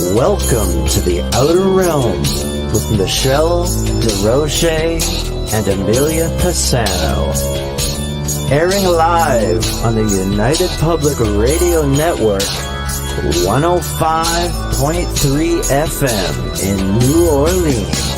Welcome to the Outer Realm with Michelle Desrochers and Amelia Pisano. Airing live on the United Public Radio Network, 105.3 FM in New Orleans.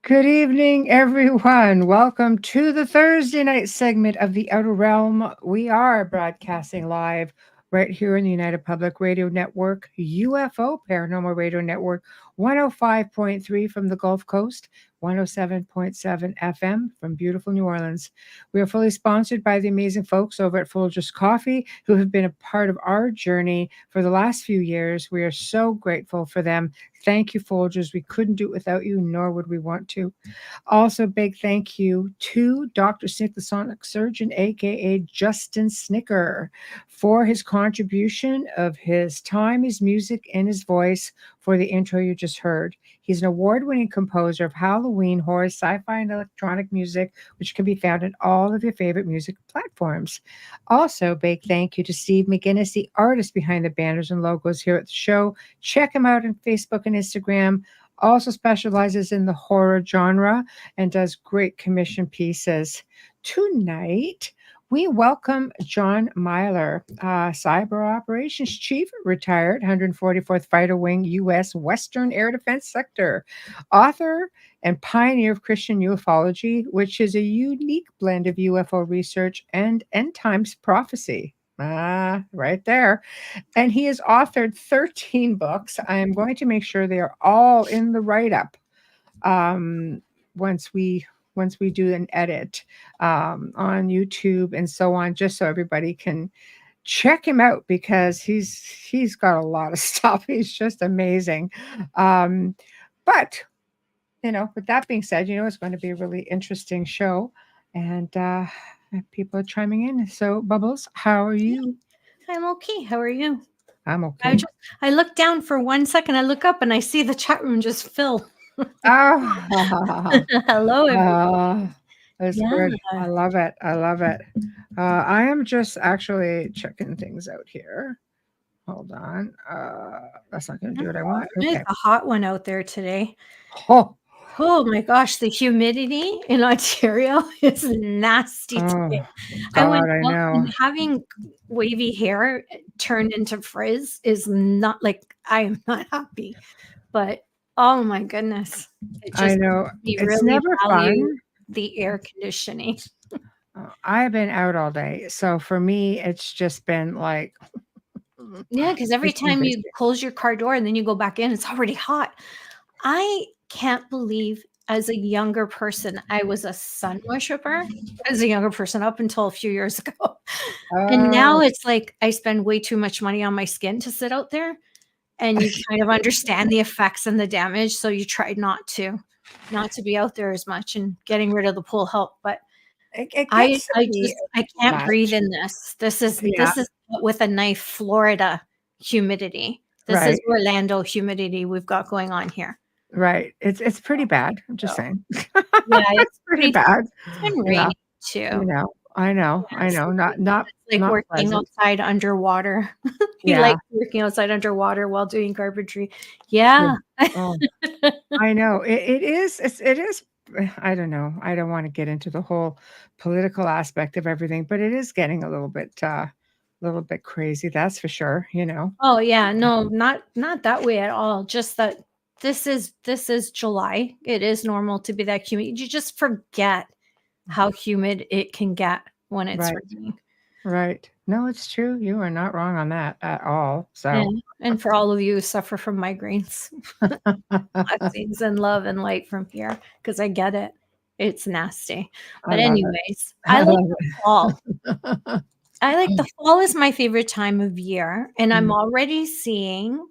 Good evening, everyone. Welcome to the Thursday night segment of The Outer Realm. We are broadcasting live right here in the United Public Radio Network, UFO Paranormal Radio Network, 105.3 from the Gulf Coast, 107.7 FM from beautiful New Orleans. We are fully sponsored by the amazing folks over at Folgers Coffee, who have been a part of our journey for the last few years. We are so grateful for them. Thank you, Folgers. We couldn't do it without you, nor would we want to. Also, big thank you to Dr. Snick, the Sonic Surgeon, aka Justin Snicker, for his contribution of his time, his music, and his voice for the intro you just heard. He's an award-winning composer of Halloween, horror, sci-fi, and electronic music, which can be found on all of your favorite music platforms. Also, big thank you to Steve McGinnis, the artist behind the banners and logos here at the show. Check him out on Facebook and Instagram. Also specializes in the horror genre and does great commission pieces. Tonight, we welcome John Milor, Cyber Operations Chief, retired 144th Fighter Wing, U.S. Western Air Defense Sector, author and pioneer of Christian Ufology, which is a unique blend of UFO research and end times prophecy. Right there. And he has authored 13 books. I am going to make sure they are all in the write-up once we do an edit on YouTube and so on, just so everybody can check him out, because he's got a lot of stuff. He's just amazing. But with that being said, it's going to be a really interesting show, and people are chiming in. So, Bubbles, how are you? I'm okay. How are you? I'm okay. I look down for 1 second. I look up and I see the chat room just fill. Oh, hello, everyone. That's good. I love it. I am just actually checking things out here. Hold on. That's not going to do what I want. Okay. It's a hot one out there today. Oh my gosh, the humidity in Ontario is nasty today. God, I know. Having wavy hair turned into frizz is not I am not happy, but oh my goodness. I know. It's really never fun. The air conditioning. I've been out all day. So for me, it's just been like. Yeah, because every time you close your car door and then you go back in, it's already hot. I can't believe, as a younger person, I was a sun worshiper as a younger person up until a few years ago. And now it's like I spend way too much money on my skin to sit out there. And you kind of understand the effects and the damage. So you try not to be out there as much, and getting rid of the pool help. But I can't breathe in this. This is with a knife, Florida humidity. This is Orlando humidity we've got going on here. Right. It's pretty bad. I'm just saying. Yeah, it's pretty bad. It's been raining too. I know. Not it's like not working pleasant. outside underwater. You like working outside underwater while doing carpentry. Yeah. I know. It is. I don't know. I don't want to get into the whole political aspect of everything, but it is getting a little bit crazy. That's for sure. Oh yeah. No, not that way at all. Just that this is July. It is normal to be that humid. You just forget how humid it can get when it's raining. Right. No, it's true. You are not wrong on that at all. So, and for all of you who suffer from migraines, blessings and love and light from here, because I get it. It's nasty. But anyways, I like the fall. The fall is my favorite time of year, and I'm already seeing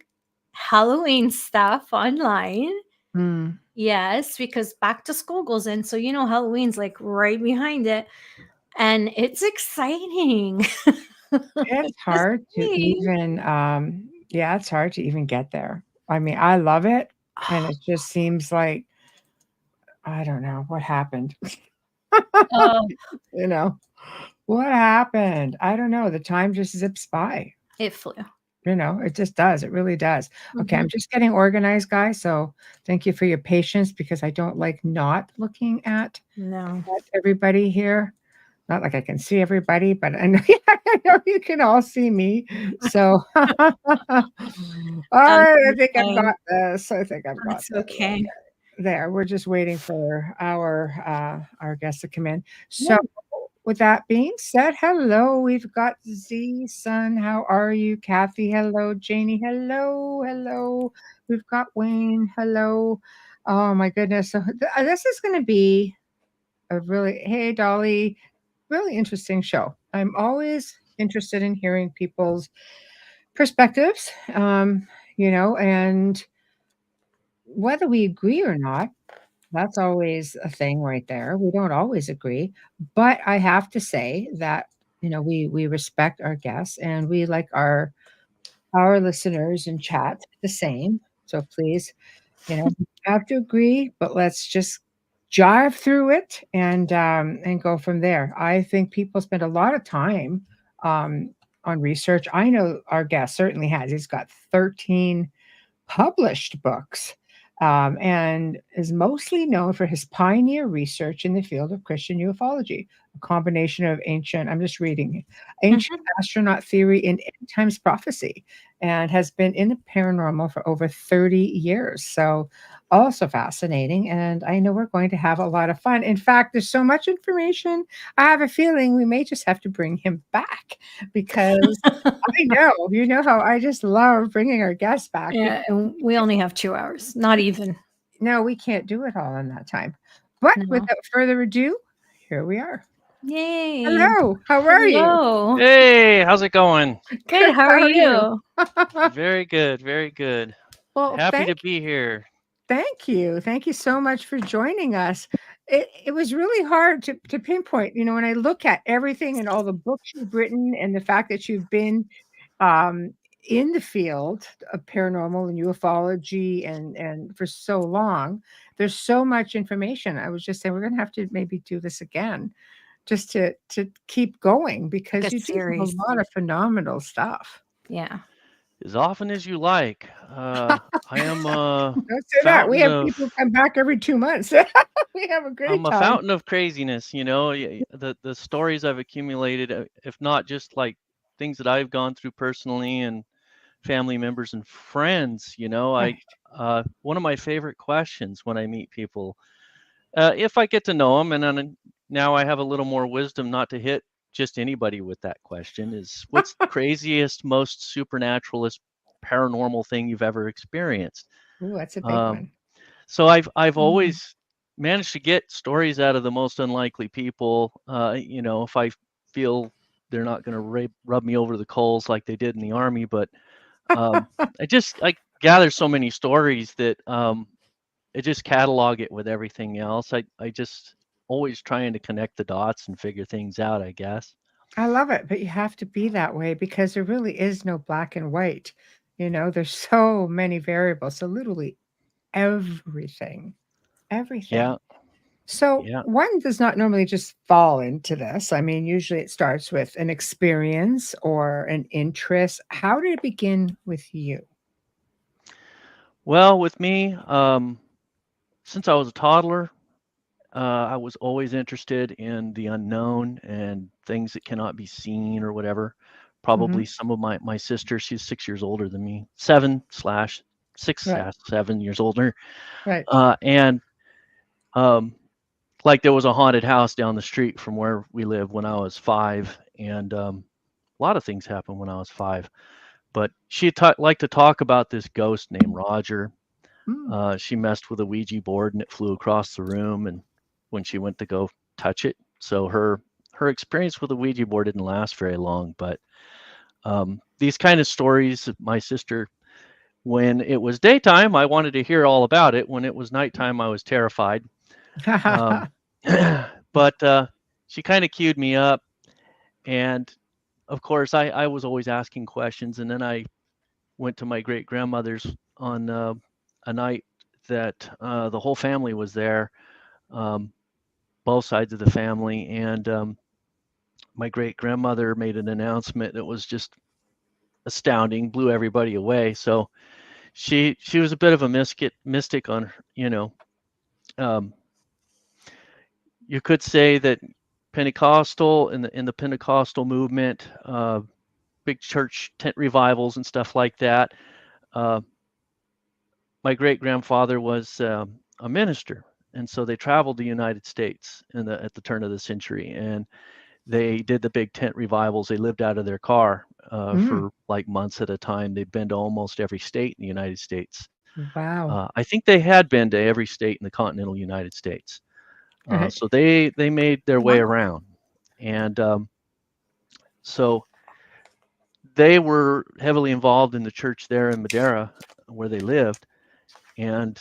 Halloween stuff online. Mm. Yes, because back to school goes in. So, Halloween's like right behind it. And it's exciting. It's hard to even, it's hard to even get there. I mean, I love it, and it just seems like, I don't know what happened. Oh, You know, what happened? I don't know. The time just zips by. it flew. It just does. It really does. Okay, I'm Mhm. just getting organized, guys. So thank you for your patience because I don't like not looking at No. everybody here. Not like I can see everybody, but I know, I know you can all see me. So, all That's right, I think I've okay. got this. I think I've got That's this. okay. There, we're just waiting for our guests to come in. Yeah. So, with that being said, hello. We've got Z Sun. How are you, Kathy? Hello, Janie. Hello, hello. We've got Wayne. Hello. Oh my goodness. So this is going to be a really, hey Dolly, really interesting show. I'm always interested in hearing people's perspectives, and whether we agree or not, that's always a thing right there. We don't always agree, but I have to say that we respect our guests and we like our listeners in chat the same. So please, we have to agree, but let's just jive through it and go from there. I think people spend a lot of time on research. I know our guest certainly has. He's got 13 published books, and is mostly known for his pioneer research in the field of Christian ufology, a combination of I'm just reading, ancient astronaut theory and end times prophecy, and has been in the paranormal for over 30 years. So, also fascinating. And I know we're going to have a lot of fun. In fact, there's so much information. I have a feeling we may just have to bring him back because I know, how I just love bringing our guests back. Yeah, and we only have 2 hours, not even. No, we can't do it all in that time. But No. without further ado, here we are. Yay. Hello, how are you? Hello. Hey, how's it going? Good. How are you? Very good, very good. Well, Happy to be here. thank you. Thank you so much for joining us. It was really hard to pinpoint, when I look at everything and all the books you've written and the fact that you've been in the field of paranormal and ufology and for so long. There's so much information. I was just saying we're going to have to maybe do this again just to keep going because Like a you do have series. a lot of phenomenal stuff. Yeah. As often as you like. I am a Don't say that. We fountain have of people come back every 2 months. We have a great I'm a time. fountain of craziness, the stories I've accumulated, if not just like things that I've gone through personally and family members and friends, Right. one of my favorite questions when I meet people, if I get to know them, and then now I have a little more wisdom not to hit just anybody with that question, is what's the craziest, most supernaturalist, paranormal thing you've ever experienced? Ooh, that's a big one. So I've always managed to get stories out of the most unlikely people. If I feel they're not going to rub me over the coals like they did in the army, but I gather so many stories that I just catalog it with everything else. I just always trying to connect the dots and figure things out, I guess. I love it, but you have to be that way because there really is no black and white. There's so many variables. So literally everything. Yeah. So Yeah. one does not normally just fall into this. I mean, usually it starts with an experience or an interest. How did it begin with you? Well, with me, since I was a toddler, I was always interested in the unknown and things that cannot be seen or whatever. Probably some of my sister, she's 6 years older than me, 7/6/7 years older. Right. And like there was a haunted house down the street from where we live when I was 5, and a lot of things happened when I was 5. But she liked to talk about this ghost named Roger. She messed with a Ouija board and it flew across the room, and when she went to go touch it, so her experience with the Ouija board didn't last very long. But these kind of stories, my sister when it was daytime, I wanted to hear all about it. When it was nighttime, I was terrified. But she kind of queued me up. And of course, I was always asking questions. And then I went to my great grandmother's on a night that the whole family was there, both sides of the family. And my great grandmother made an announcement that was just astounding, blew everybody away. So she was a bit of a mystic on, you could say that Pentecostal in the Pentecostal movement, big church tent revivals and stuff like that. My great grandfather was a minister, and so they traveled the United States at the turn of the century, and they did the big tent revivals. They lived out of their car for like months at a time. They'd been to almost every state in the United States. Wow. I think they had been to every state in the continental United States. So they made their way around. And so they were heavily involved in the church there in Madeira where they lived. And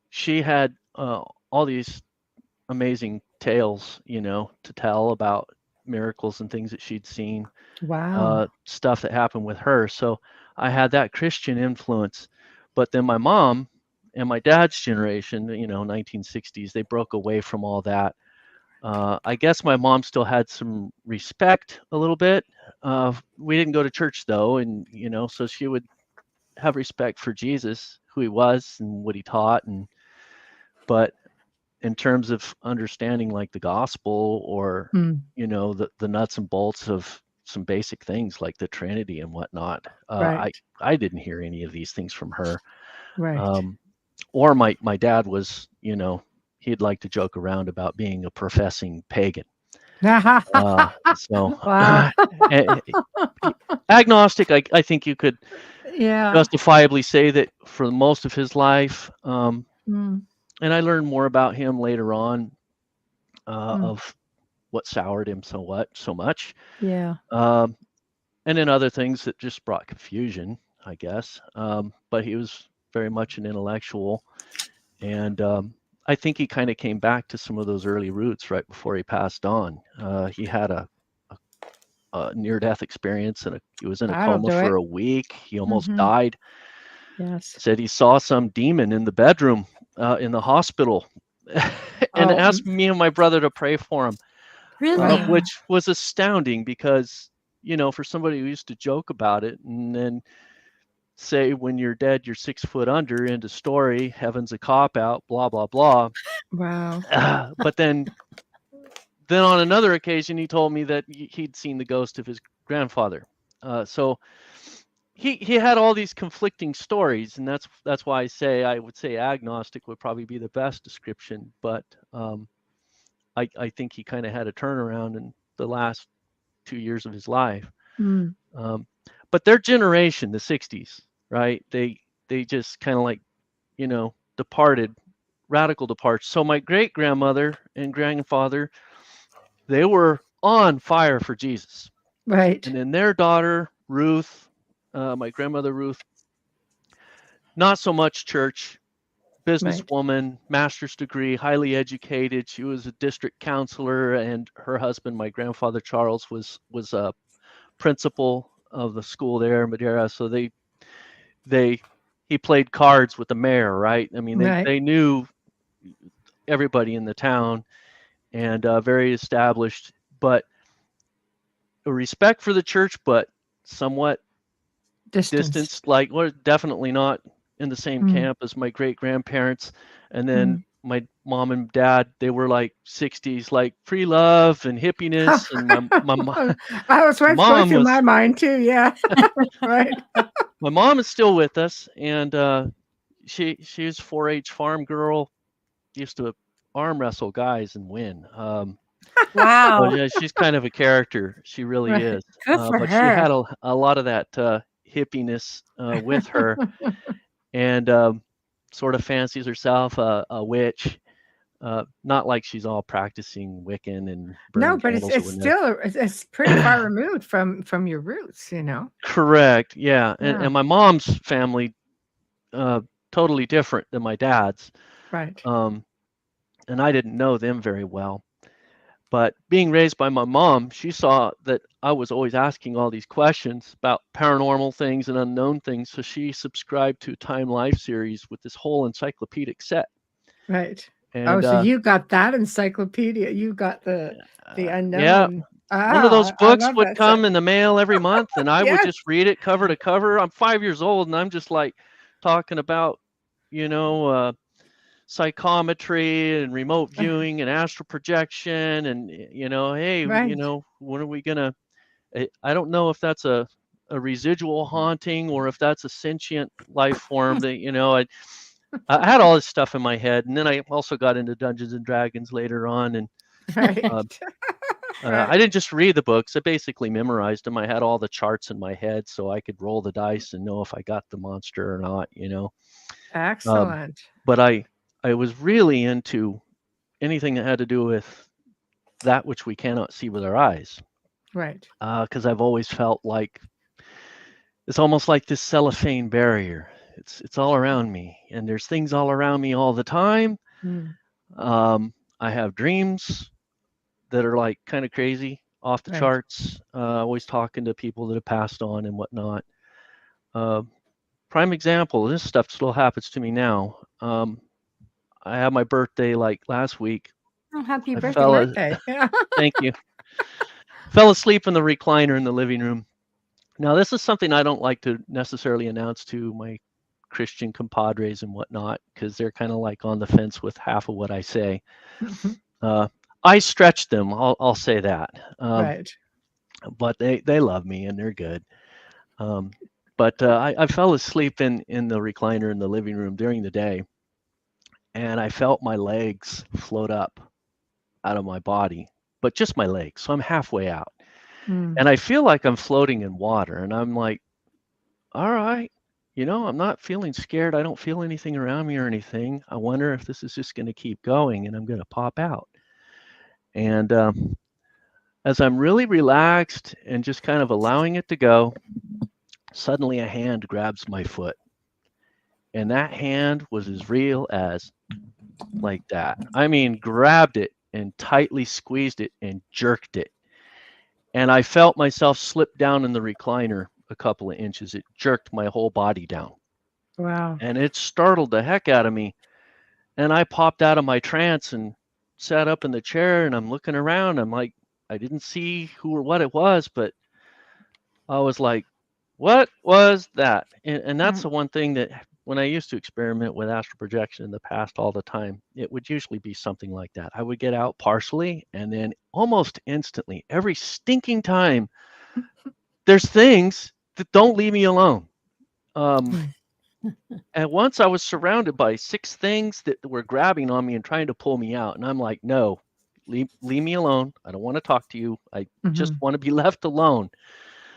she had all these amazing tales, to tell about miracles and things that she'd seen. Wow. Stuff that happened with her. So I had that Christian influence. But then my mom and my dad's generation, 1960s, they broke away from all that. I guess my mom still had some respect a little bit. We didn't go to church though, and so she would have respect for Jesus, who he was and what he taught, but in terms of understanding like the gospel or the nuts and bolts of some basic things like the Trinity and whatnot, Right. I didn't hear any of these things from her. Right. Or my dad was, he'd like to joke around about being a professing pagan. So Wow. agnostic, I think you could Yeah. justifiably say that for most of his life. And I learned more about him later on, of what soured him so much. Yeah. And then other things that just brought confusion, I guess. But he was very much an intellectual. And I think he kind of came back to some of those early roots right before he passed on. He had a near-death experience, and he was in a coma for a week. He almost died. Yes. Said he saw some demon in the bedroom in the hospital and asked me and my brother to pray for him. Really? Which was astounding because, for somebody who used to joke about it and then say when you're dead, you're 6 foot under, end of story, heaven's a cop out, blah, blah, blah. Wow. But then on another occasion, he told me that he'd seen the ghost of his grandfather. So he had all these conflicting stories, and that's why I would say agnostic would probably be the best description. But I think he kind of had a turnaround in the last 2 years of his life. But their generation, the 60s, right? They just kind of like, departed, radical departure. So my great grandmother and grandfather, they were on fire for Jesus. Right. And then their daughter, Ruth, my grandmother Ruth, not so much church, businesswoman, master's degree, highly educated. She was a district counselor, and her husband, my grandfather Charles, was a principal of the school there in Madeira. So he played cards with the mayor, right? I mean, they knew everybody in the town, and very established, but a respect for the church, but somewhat distanced. Like, we're definitely not in the same camp as my great grandparents. And then my mom and dad, they were like 60s, like free love and hippiness. And my mom, I was going through my mind too. Yeah. Right. My mom is still with us, and she's 4-H farm girl. Used to arm wrestle guys and win. Wow. Well, yeah, she's kind of a character. She really is. Good for but her. She had a lot of that hippiness with her, and sort of fancies herself a witch. Not like she's all practicing Wiccan and burning No, but candles it's or whatnot. still it's pretty far removed from your roots, you know. Correct. Yeah. Yeah. And my mom's family, totally different than my dad's. Right. And I didn't know them very well. But being raised by my mom, she saw that I was always asking all these questions about paranormal things and unknown things. So she subscribed to Time Life series with this whole encyclopedic set. Right. And so you got that encyclopedia. You got the unknown. yeah, one of those I books love would that come set. in the mail every month, and I would Yes. just read it cover to cover. I'm 5 years old, and I'm just like talking about, you know, psychometry and remote viewing and astral projection, and you know, hey, you Right. know, when are we gonna? I don't know if that's a residual haunting or if that's a sentient life form that, you know, I had all this stuff in my head, and then I also got into Dungeons and Dragons later on, and Right. Right. I didn't just read the books; I basically memorized them. I had all the charts in my head, so I could roll the dice and know if I got the monster or not. You know. Excellent. But I was really into anything that had to do with that which we cannot see with our eyes, Right. because I've always felt like it's almost like this cellophane barrier. It's all around me, and there's things all around me all the time. Mm. I have dreams that are like kind of crazy, off the Right. charts. Always talking to people that have passed on and whatnot. Prime example, this stuff still happens to me now. I had my birthday like last week. Oh, happy I birthday. Birthday. Yeah. Thank you. Fell asleep in the recliner in the living room. Now, this is something I don't like to necessarily announce to my Christian compadres and whatnot, because they're kind of like on the fence with half of what I say. I stretch them, I'll say that. Right. But they love me and they're good. But I fell asleep in the recliner in the living room during the day, and I felt my legs float up out of my body, but just my legs. So I'm halfway out. Mm. And I feel like I'm floating in water, and I'm like, all right, you know, I'm not feeling scared. I don't feel anything around me or anything. I wonder if this is just going to keep going and I'm going to pop out. And as I'm really relaxed and just kind of allowing it to go, suddenly a hand grabs my foot. And that hand was as real as like that. I mean, grabbed it and tightly squeezed it and jerked it. And I felt myself slip down in the recliner a couple of inches. It jerked my whole body down. Wow. And it startled the heck out of me. And I popped out of my trance and sat up in the chair, and I'm looking around. I'm like, I didn't see who or what it was, but I was like, what was that? And that's the one thing that when I used to experiment with astral projection in the past all the time, it would usually be something like that. I would get out partially, and then almost instantly, every stinking time, there's things that don't leave me alone. And once I was surrounded by 6 things that were grabbing on me and trying to pull me out. And I'm like, no, leave me alone. I don't want to talk to you. I just want to be left alone.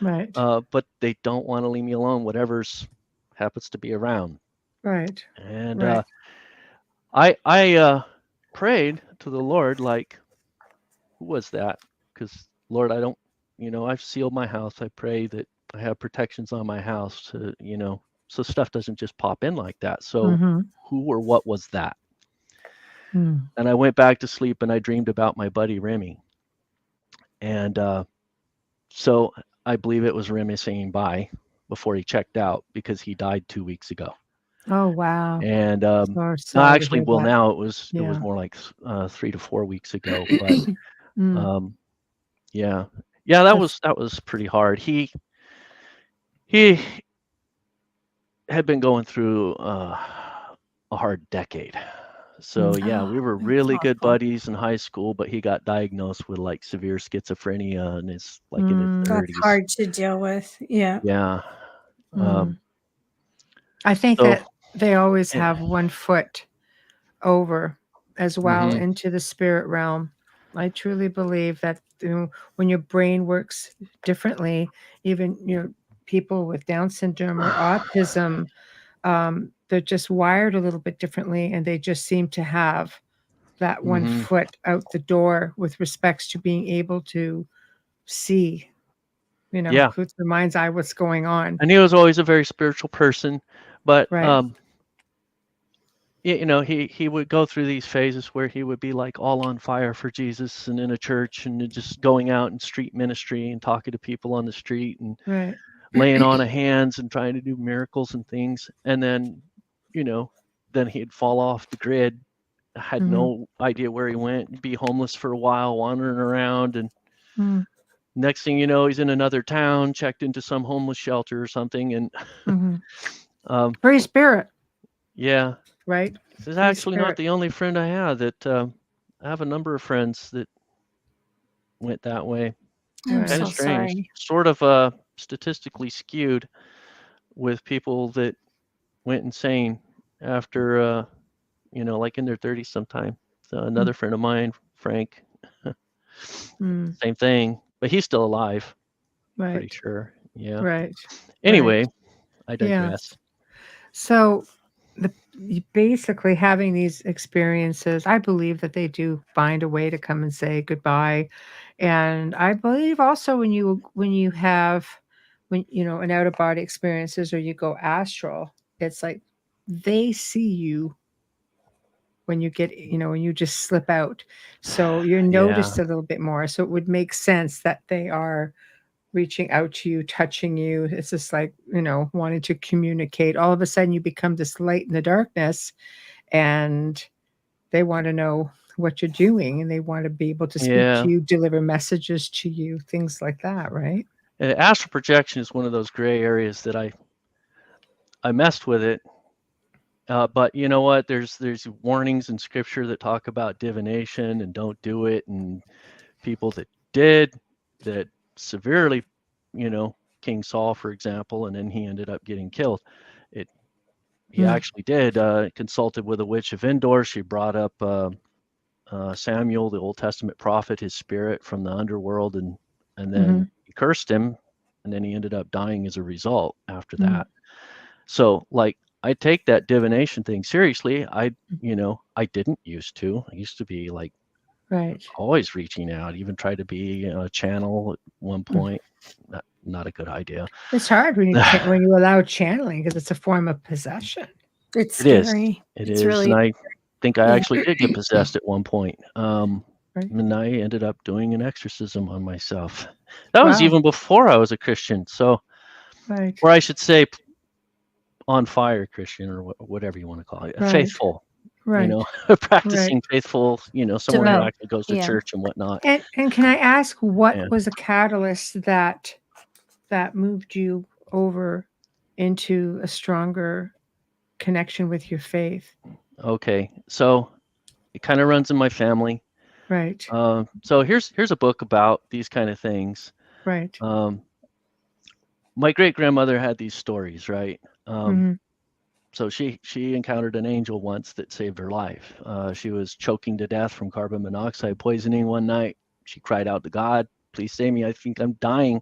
Right. But they don't want to leave me alone, whatever's happens to be around. Right. And Right. I prayed to the Lord, like, who was that? Because, Lord, I don't, you know, I've sealed my house. I pray that I have protections on my house to, you know, so stuff doesn't just pop in like that. So who or what was that? And I went back to sleep and I dreamed about my buddy Remy. And so I believe it was Remy saying bye before he checked out, because he died 2 weeks ago. Oh, wow. And So no, sorry to actually, hear well, that. now it was Yeah. more like 3 to 4 weeks ago. But yeah, that was pretty hard. He had been going through a hard decade. So yeah, we were really good buddies in high school, but he got diagnosed with like severe schizophrenia and is like in his 30s. That's hard to deal with. Yeah. Yeah. I think so- that they always Yeah. have one foot over as well into the spirit realm. I truly believe that, you know, when your brain works differently, even, you know, people with Down syndrome or autism, they're just wired a little bit differently, and they just seem to have that one foot out the door with respects to being able to see, through the mind's eye what's going on. And he was always a very spiritual person, but Right. he would go through these phases where he would be like all on fire for Jesus and in a church and just going out in street ministry and talking to people on the street and Right. laying on of hands and trying to do miracles and things. And then, then he'd fall off the grid. Had no idea where he went, be homeless for a while, wandering around. And next thing you know, he's in another town, checked into some homeless shelter or something. And Free spirit. Yeah. Right. This is actually not the only friend I have that I have a number of friends that went that way. I'm Kind so of strange. sorry. Sort of statistically skewed with people that went insane after, like in their 30s sometime. So another friend of mine, Frank, same thing, but he's still alive. Right. Pretty sure. Yeah. Right. Anyway, Right. I digress. So basically having these experiences, I believe that they do find a way to come and say goodbye. And I believe also when you have an out of body experiences or you go astral, it's like they see you when you get, when you just slip out. So you're noticed a little bit more. So it would make sense that they are reaching out to you, touching you. It's just like, wanting to communicate. All of a sudden you become this light in the darkness and they want to know what you're doing and they want to be able to speak to you, deliver messages to you, things like that, right? Astral projection is one of those gray areas that I messed with it. But you know what? There's warnings in scripture that talk about divination and don't do it. And people that did that severely, King Saul, for example, and then he ended up getting killed. He actually did consulted with a witch of Endor. She brought up Samuel, the Old Testament prophet, his spirit from the underworld, and then he cursed him, and then he ended up dying as a result after that. So, like, I take that divination thing seriously. I didn't used to. I used to be like, always reaching out, even tried to be a channel at one point. Not a good idea. It's hard when you allow channeling because it's a form of possession. It's scary. It is. Really, and I think I actually did get possessed at one point. And I ended up doing an exorcism on myself. That was even before I was a Christian. So, or I should say, on fire Christian, or whatever you want to call it, faithful. Practicing faithful, someone who actually goes to church and whatnot. And can I ask what was a catalyst that moved you over into a stronger connection with your faith? Okay, so it kind of runs in my family. Right. So here's a book about these kind of things. Right. My great grandmother had these stories, right? So she encountered an angel once that saved her life. She was choking to death from carbon monoxide poisoning one night. She cried out to God, "Please save me. I think I'm dying."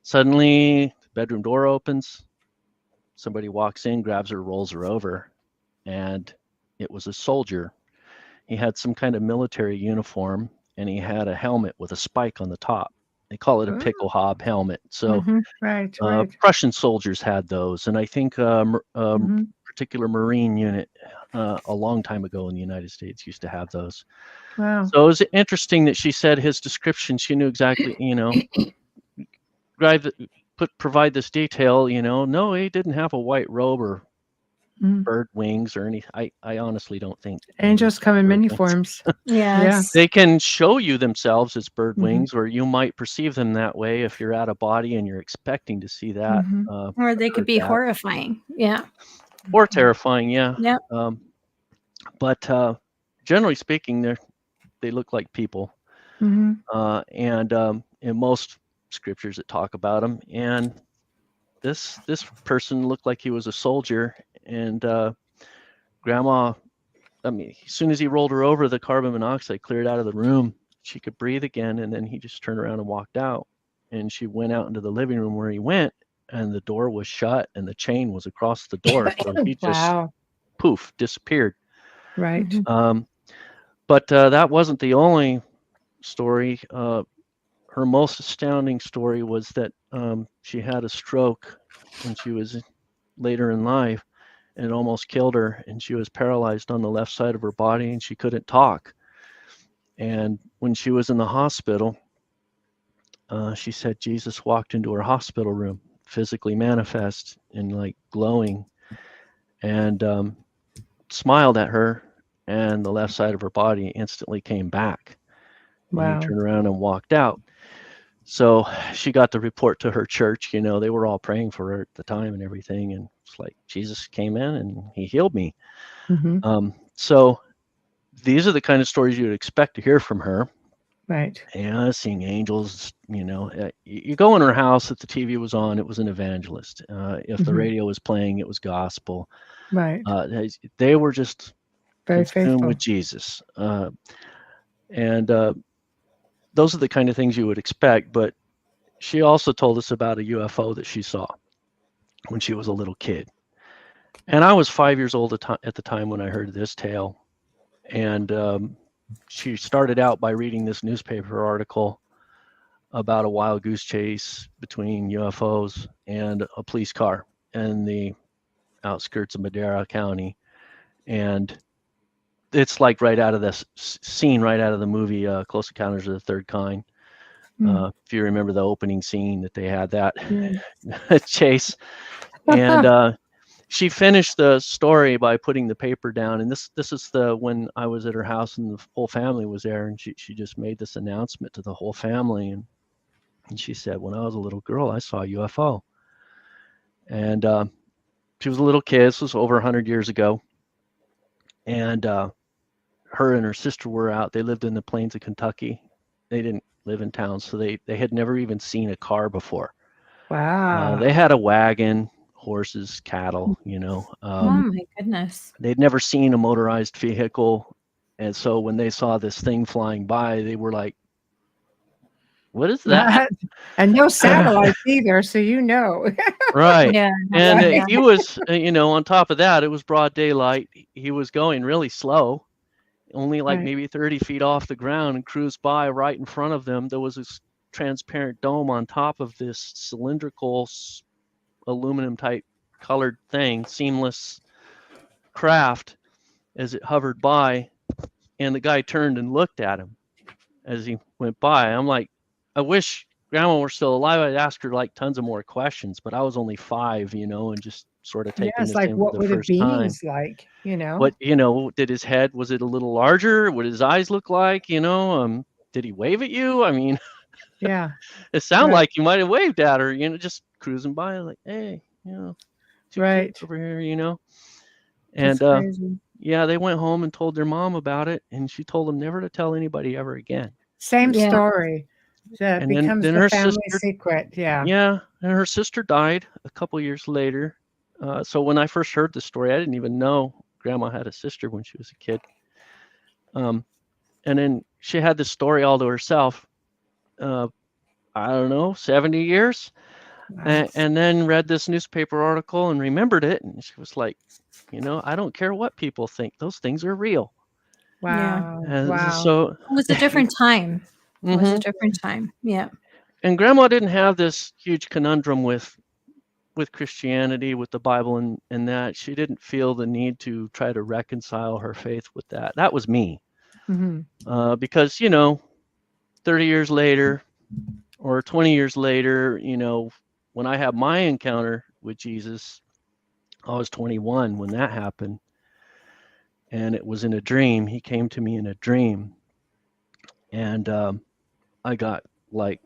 Suddenly, the bedroom door opens. Somebody walks in, grabs her, rolls her over, and it was a soldier. He had some kind of military uniform, and he had a helmet with a spike on the top. They call it a pickle hob helmet. So right. Prussian soldiers had those, and I think particular Marine unit a long time ago in the United States used to have those. Wow. So it was interesting that she said his description. She knew exactly, provide this detail. No, he didn't have a white robe or bird wings or any. I honestly don't think angels come in many forms. Yes. They can show you themselves as bird wings, or you might perceive them that way if you're out of body and you're expecting to see that. Or they could be horrifying. Yeah. Or terrifying. Yeah. Yeah. But generally speaking, they look like people. And in most scriptures that talk about them, and this person looked like he was a soldier. And grandma, as soon as he rolled her over, the carbon monoxide cleared out of the room. She could breathe again, and then he just turned around and walked out. And she went out into the living room where he went, and the door was shut, and the chain was across the door. So he just poof, disappeared. Right. But that wasn't the only story. Her most astounding story was that she had a stroke when she was later in life, and it almost killed her, and she was paralyzed on the left side of her body, and she couldn't talk. And when she was in the hospital, she said Jesus walked into her hospital room, physically manifest and like glowing, and smiled at her, and the left side of her body instantly came back. And he Wow. turned around and walked out. So she got to report to her church. You know, they were all praying for her at the time and everything. And it's like Jesus came in and he healed me. So these are the kind of stories you would expect to hear from her. Right. And seeing angels, you know, you go in her house, if the TV was on, it was an evangelist. If the radio was playing, it was gospel. Right. They were just Very consumed faithful. with Jesus. And those are the kind of things you would expect. But she also told us about a UFO that she saw when she was a little kid. And I was 5 years old at the time when I heard this tale. And she started out by reading this newspaper article about a wild goose chase between UFOs and a police car in the outskirts of Madera County. And it's like right out of this scene, right out of the movie Close Encounters of the Third Kind. If you remember the opening scene that they had that chase. And she finished the story by putting the paper down. And this is when I was at her house and the whole family was there. And she just made this announcement to the whole family. And she said, when I was a little girl, I saw a UFO. And she was a little kid. This was over 100 years ago. And her and her sister were out. They lived in the plains of Kentucky. They didn't live in town, so they had never even seen a car before. Wow. They had a wagon, horses, cattle, you know. Oh my goodness. They'd never seen a motorized vehicle. And so when they saw this thing flying by, they were like, what is that? And no satellites either, so you know. Right. Yeah. And he was, you know, on top of that, it was broad daylight. He was going really slow, only like maybe 30 feet off the ground, and cruised by right in front of them. There was this transparent dome on top of this cylindrical aluminum type colored thing, seamless craft, as it hovered by. And the guy turned and looked at him as he went by. I'm like, I wish Grandma were still alive. I'd ask her like tons of more questions, but I was only 5, you know, and just sort of taking this like in what for were the the first time. beings like, you know? What, you know, did his head, was it a little larger? What did his eyes look like? You know, did he wave at you? I mean, Yeah. it sounded like you might have waved at her, you know, just cruising by like, hey, you know, two kids over here, you know. And yeah, they went home and told their mom about it, and she told them never to tell anybody ever again. Same story. That And becomes then the her family sister, secret. Yeah. Yeah, and her sister died a couple years later. So when I first heard the story, I didn't even know Grandma had a sister when she was a kid. And then she had this story all to herself. I don't know, 70 years. Wow. And then read this newspaper article and remembered it. And she was like, you know, I don't care what people think. Those things are real. Wow. And so it was a different time. It was a different time. Yeah. And Grandma didn't have this huge conundrum with Christianity, with the Bible and that. She didn't feel the need to try to reconcile her faith with that. That was me. Because, you know, 30 years later or 20 years later, you know, when I had my encounter with Jesus, I was 21 when that happened. And it was in a dream. He came to me in a dream. And I got like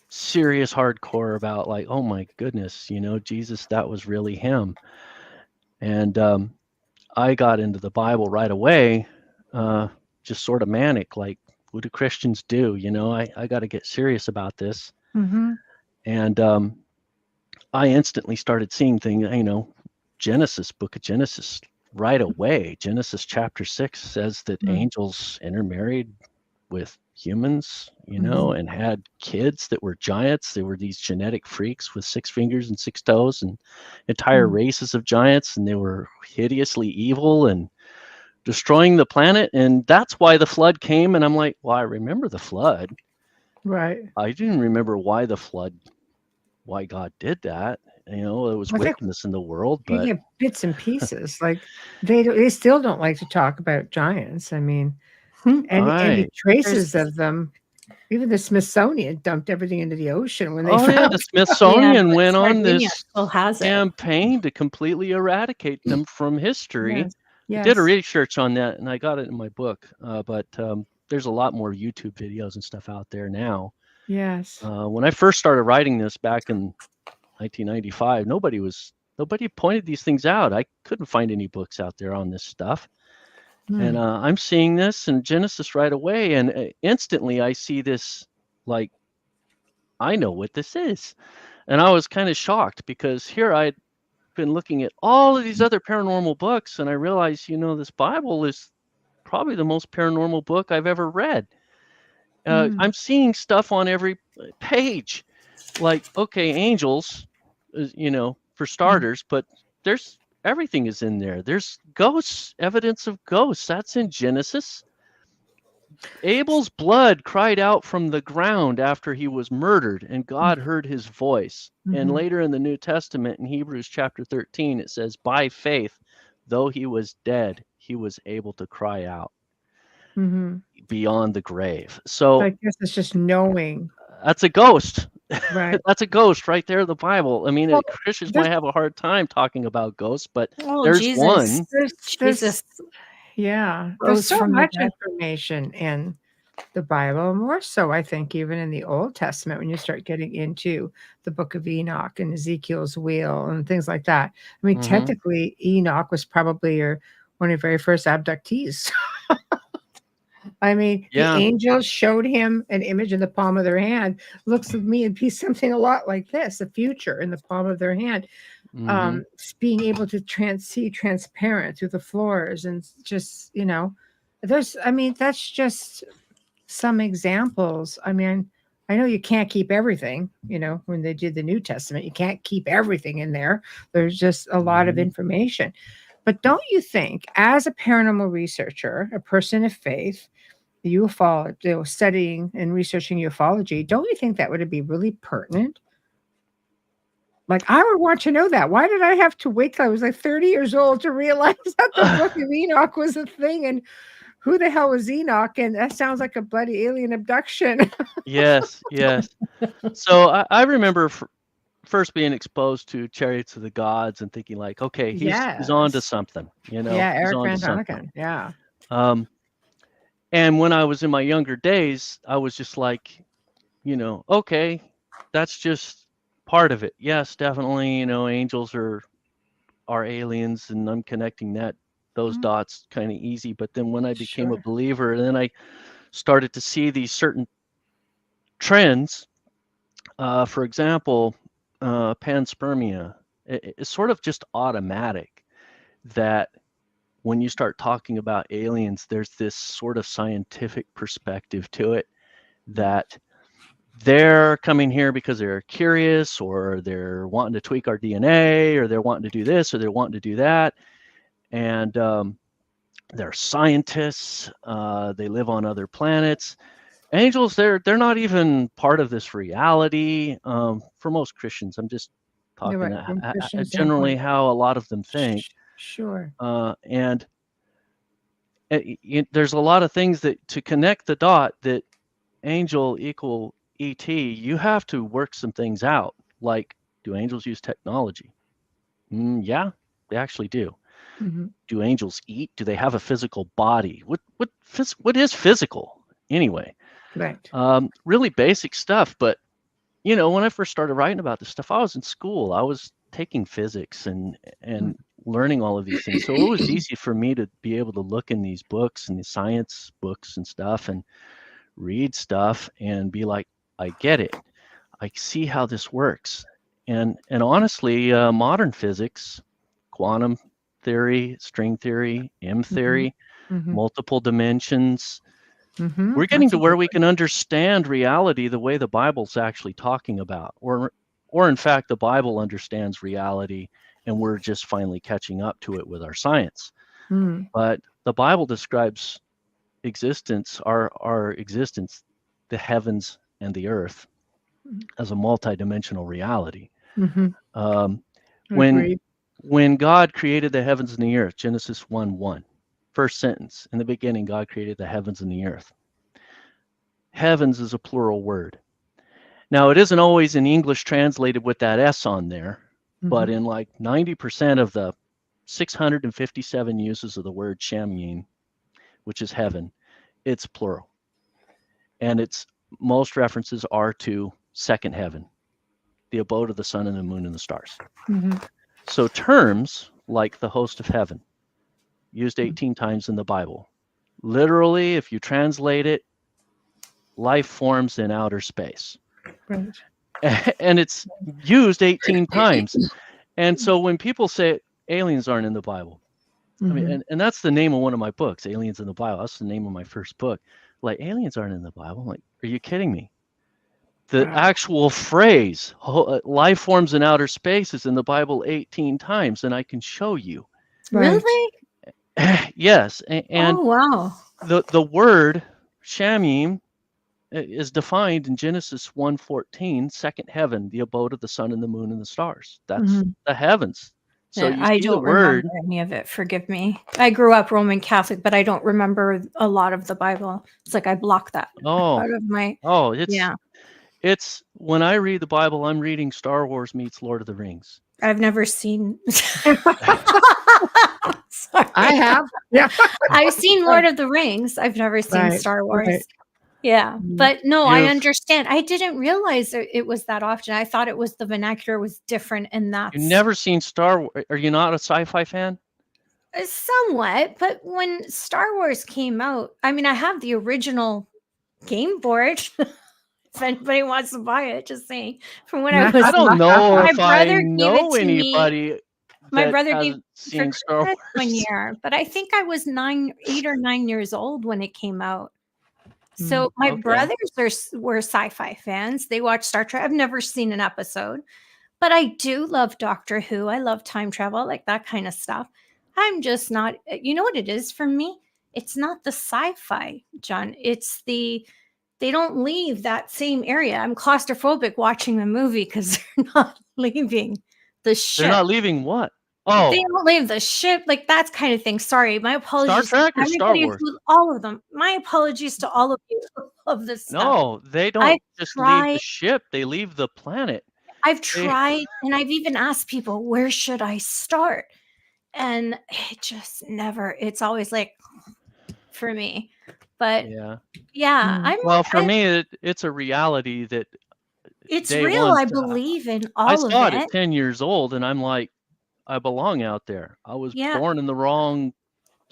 serious hardcore about like, oh my goodness, you know, Jesus, that was really him. And I got into the Bible right away, just sort of manic, like, what do Christians do? You know, I got to get serious about this. And I instantly started seeing things, you know, book of Genesis right away. Genesis chapter 6 says that angels intermarried with humans, you know, and had kids that were giants. They were these genetic freaks with 6 fingers and 6 toes and entire races of giants, and they were hideously evil and destroying the planet, and that's why the flood came. And I'm like, well, I remember the flood. Right. I didn't remember why God did that. You know, it was Well, I think wickedness in the world, you but get bits and pieces. Like they still don't like to talk about giants. I mean, any right. traces of them. Even the Smithsonian dumped everything into the ocean when they Oh yeah, found. the Smithsonian but went on Sardinia this still has it. campaign to completely eradicate them from history. Yes. I did a Yes. research on that, and I got it in my book. But there's a lot more YouTube videos and stuff out there now. Yes. When I first started writing this back in 1995, nobody pointed these things out. I couldn't find any books out there on this stuff. And I'm seeing this in Genesis right away, and instantly I see this, like, I know what this is. And I was kind of shocked because here I'd been looking at all of these other paranormal books, and I realized, this Bible is probably the most paranormal book I've ever read. I'm seeing stuff on every page, like, okay, angels, for starters, but there's everything is in there. There's ghosts, evidence of ghosts. That's in Genesis. Abel's blood cried out from the ground after he was murdered, and God heard his voice. And later in the New Testament, in Hebrews chapter 13, it says, by faith, though he was dead, he was able to cry out beyond the grave. So I guess it's just knowing. That's a ghost. Right. That's a ghost right there in the Bible. I mean, Well, Christians there's- might have a hard time talking about ghosts, but Oh, there's Jesus. one. Jesus. Yeah. Rose There's so from the much dead. information in the Bible, more so, I think, even in the Old Testament, when you start getting into the book of Enoch and Ezekiel's wheel and things like that. I mean, technically, Enoch was probably one of your very first abductees. I mean, Yeah. the angels showed him an image in the palm of their hand. Looks to me and be something a lot like this, the future in the palm of their hand. Being able to see transparent through the floors and just, that's just some examples. I mean, I know you can't keep everything, when they did the New Testament, you can't keep everything in there. There's just a lot of information. But don't you think, as a paranormal researcher, a person of faith, studying and researching ufology, don't you think that would be really pertinent? Like, I would want to know that. Why did I have to wait till I was like 30 years old to realize that the book of Enoch was a thing? And who the hell was Enoch? And that sounds like a bloody alien abduction. Yes. So I remember first being exposed to Chariots of the Gods and thinking, like, okay, he's on to something, Yeah, he's Eric on Van to something. Daniken. Yeah. And when I was in my younger days, I was just like, okay, that's just part of it. Yes, definitely, angels are aliens, and I'm connecting those dots kind of easy. But then when I became a believer, then I started to see these certain trends. For example, panspermia. It's sort of just automatic that when you start talking about aliens, there's this sort of scientific perspective to it, that they're coming here because they're curious, or they're wanting to tweak our DNA, or they're wanting to do this, or they're wanting to do that. And they're scientists. They live on other planets. Angels, they're not even part of this reality. For most Christians, I'm just talking generally how a lot of them think. Sure. And there's a lot of things that to connect the dot that angel equal ET, you have to work some things out. Like, do angels use technology? Yeah, they actually do. Do angels eat? Do they have a physical body? What is physical anyway? Right. Really basic stuff. But when I first started writing about this stuff, I was in school. I was taking physics and learning all of these things. So it was easy for me to be able to look in these books and the science books and stuff and read stuff and be like, I get it. I see how this works. And honestly, modern physics, quantum theory, string theory, M theory, multiple dimensions, we're getting to where we can understand reality the way the Bible's actually talking about, or in fact, the Bible understands reality, and we're just finally catching up to it with our science. But the Bible describes existence, our existence, the heavens and the earth, as a multidimensional reality. Agreed. When God created the heavens and the earth, Genesis 1:1, first sentence, in the beginning, God created the heavens and the earth. Heavens is a plural word. Now, it isn't always in English translated with that S on there, but in like 90% of the 657 uses of the word Shamim, which is heaven, it's plural. And most references are to second heaven, the abode of the sun and the moon and the stars. So terms like the host of heaven, used 18 times in the Bible. Literally, if you translate it, life forms in outer space. Right. And it's used 18 times. And so when people say aliens aren't in the Bible, I mean, and that's the name of one of my books, Aliens in the Bible. That's the name of my first book. Like, aliens aren't in the Bible. I'm like, are you kidding me? The actual phrase, life forms in outer space, is in the Bible 18 times, and I can show you. Really? Yes. And oh, wow. The word Shamim is defined in Genesis 1:14, second heaven, the abode of the sun and the moon and the stars. That's the heavens. So you I see don't the word. remember any of it. Forgive me. I grew up Roman Catholic, but I don't remember a lot of the Bible. It's like I blocked that out of my. It's when I read the Bible, I'm reading Star Wars meets Lord of the Rings. I've never seen. I have. Yeah. I've seen Lord of the Rings. I've never seen Star Wars. Right. Yeah, but no, I understand. I didn't realize it was that often. I thought it was the vernacular was different, and that's. You've never seen Star Wars? Are you not a sci-fi fan? Somewhat, but when Star Wars came out, I mean, I have the original game board. If anybody wants to buy it, just saying. From when I was, I don't know my if brother I know gave it to anybody. Me. My brother gave hasn't seen Star Wars one year, but I think I was 8 or 9 years old when it came out. So my brothers were sci-fi fans. They watched Star Trek. I've never seen an episode, but I do love Doctor Who. I love time travel, like that kind of stuff. I'm just not, you know what it is for me? It's not the sci-fi, John. It's they don't leave that same area. I'm claustrophobic watching the movie because they're not leaving the ship. They're not leaving what? Oh, they don't leave the ship, like that kind of thing. Sorry, my apologies. Star Trek or Star Wars? All of them. My apologies to all of you of this stuff. No, they don't just leave the ship. They leave the planet. I've tried, and I've even asked people, where should I start? And it just never. It's always like for me. But for me, it's a reality that it's real. I believe in all of it. I saw it at 10 years old, and I'm like, I belong out there. I was born in the wrong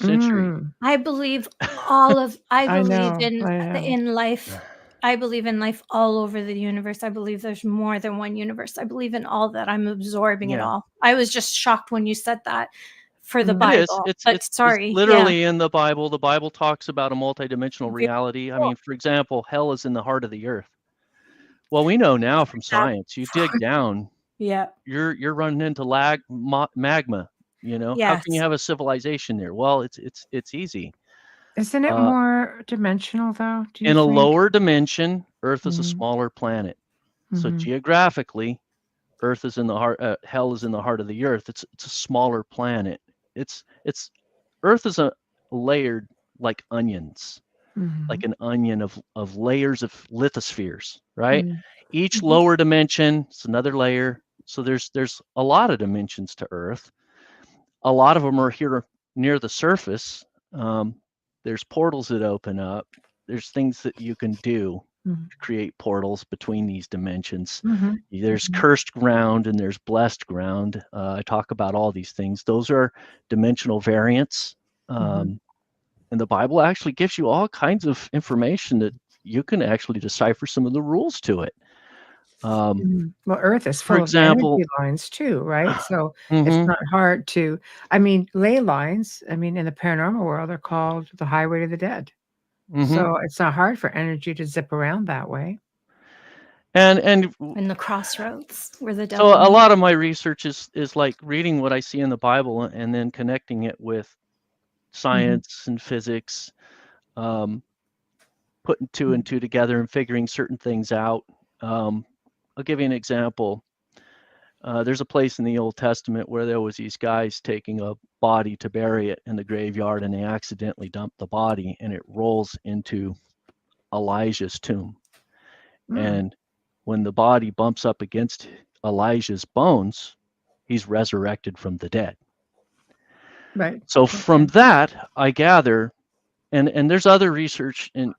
century. I believe all of. I believe in life. I believe in life all over the universe. I believe there's more than one universe. I believe in all that. I'm absorbing it all. I was just shocked when you said that. For the Bible, it's literally in the Bible. The Bible talks about a multidimensional reality. I mean, for example, hell is in the heart of the earth. Well, we know now from science, you dig down, you're running into magma. You know, how can you have a civilization there? Well, it's easy. Isn't it more dimensional though? In a lower dimension, Earth is a smaller planet. So geographically, Earth is in the heart. Hell is in the heart of the earth. It's a smaller planet. Earth is a layered like onions, like an onion of layers of lithospheres, right? Each lower dimension is another layer. So there's a lot of dimensions to Earth. A lot of them are here near the surface. There's portals that open up. There's things that you can do to create portals between these dimensions. There's cursed ground and there's blessed ground. I talk about all these things. Those are dimensional variants. And the Bible actually gives you all kinds of information that you can actually decipher some of the rules to it. Well, Earth is full of energy lines too, right? So it's not hard to, ley lines, in the paranormal world, are called the highway to the dead. So it's not hard for energy to zip around that way. And in the crossroads where the devil. So a lot of my research is like reading what I see in the Bible and then connecting it with science and physics, putting two and two together and figuring certain things out. I'll give you an example. There's a place in the Old Testament where there was these guys taking a body to bury it in the graveyard, and they accidentally dumped the body, and it rolls into Elijah's tomb. And when the body bumps up against Elijah's bones, he's resurrected from the dead. Right. So from that, I gather, and there's other research and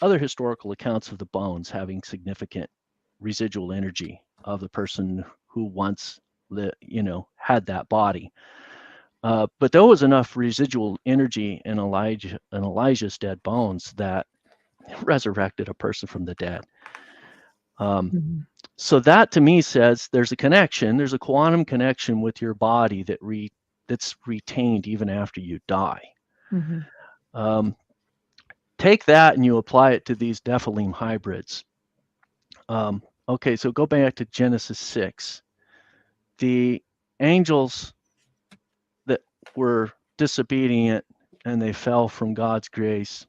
other historical accounts of the bones having significant residual energy of the person who once had that body. But there was enough residual energy in Elijah's dead bones that resurrected a person from the dead. So that to me says there's a connection, there's a quantum connection with your body that's retained even after you die. Take that and you apply it to these Nephilim hybrids. Okay, so go back to Genesis 6. The angels that were disobedient and they fell from God's grace,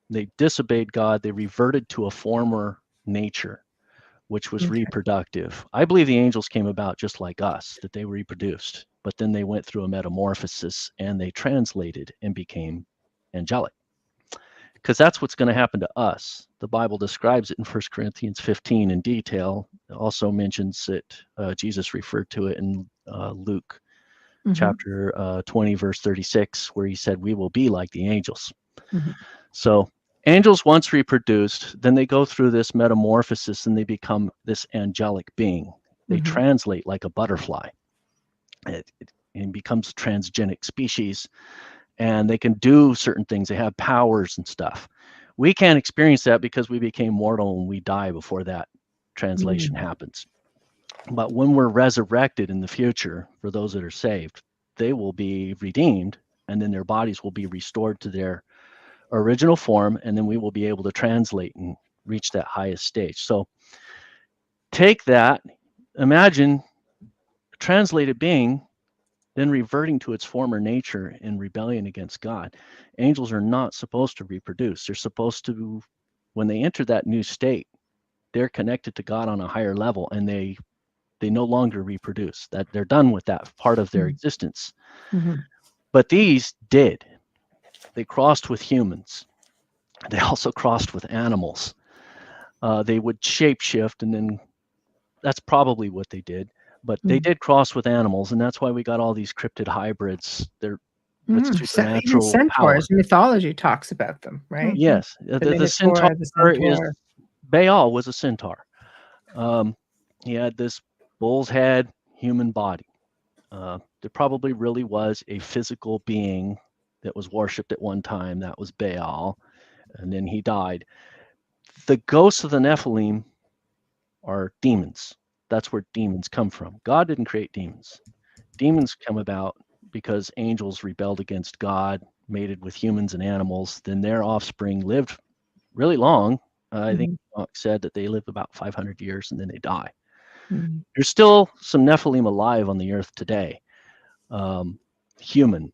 they disobeyed God, they reverted to a former nature, which was reproductive. I believe the angels came about just like us, that they reproduced, but then they went through a metamorphosis and they translated and became angelic. Because that's what's going to happen to us. The Bible describes it in 1 Corinthians 15 in detail. It also mentions it, Jesus referred to it in Luke chapter 20, verse 36, where he said, we will be like the angels. So angels once reproduced, then they go through this metamorphosis and they become this angelic being. They translate like a butterfly. It becomes a transgenic species. And they can do certain things. They have powers and stuff. We can't experience that because we became mortal and we die before that translation happens. But when we're resurrected in the future, for those that are saved, they will be redeemed, and then their bodies will be restored to their original form, and then we will be able to translate and reach that highest stage. So take that, imagine a translated being then reverting to its former nature in rebellion against God. Angels are not supposed to reproduce. They're supposed to, when they enter that new state, they're connected to God on a higher level, and they no longer reproduce. That they're done with that part of their existence. But these did. They crossed with humans. They also crossed with animals. They would shapeshift, and then that's probably what they did. But they did cross with animals, and that's why we got all these cryptid hybrids. They're with supernatural centaurs. power. Mythology talks about them, right? Yes, the centaur is Baal was a centaur. He had this bull's head, human body. There probably really was a physical being that was worshipped at one time. That was Baal, and then he died. The ghosts of the Nephilim are demons. That's where demons come from. God didn't create demons. Demons come about because angels rebelled against God, mated with humans and animals. Then their offspring lived really long. I think Enoch said that they live about 500 years and then they die. There's still some Nephilim alive on the earth today. Human,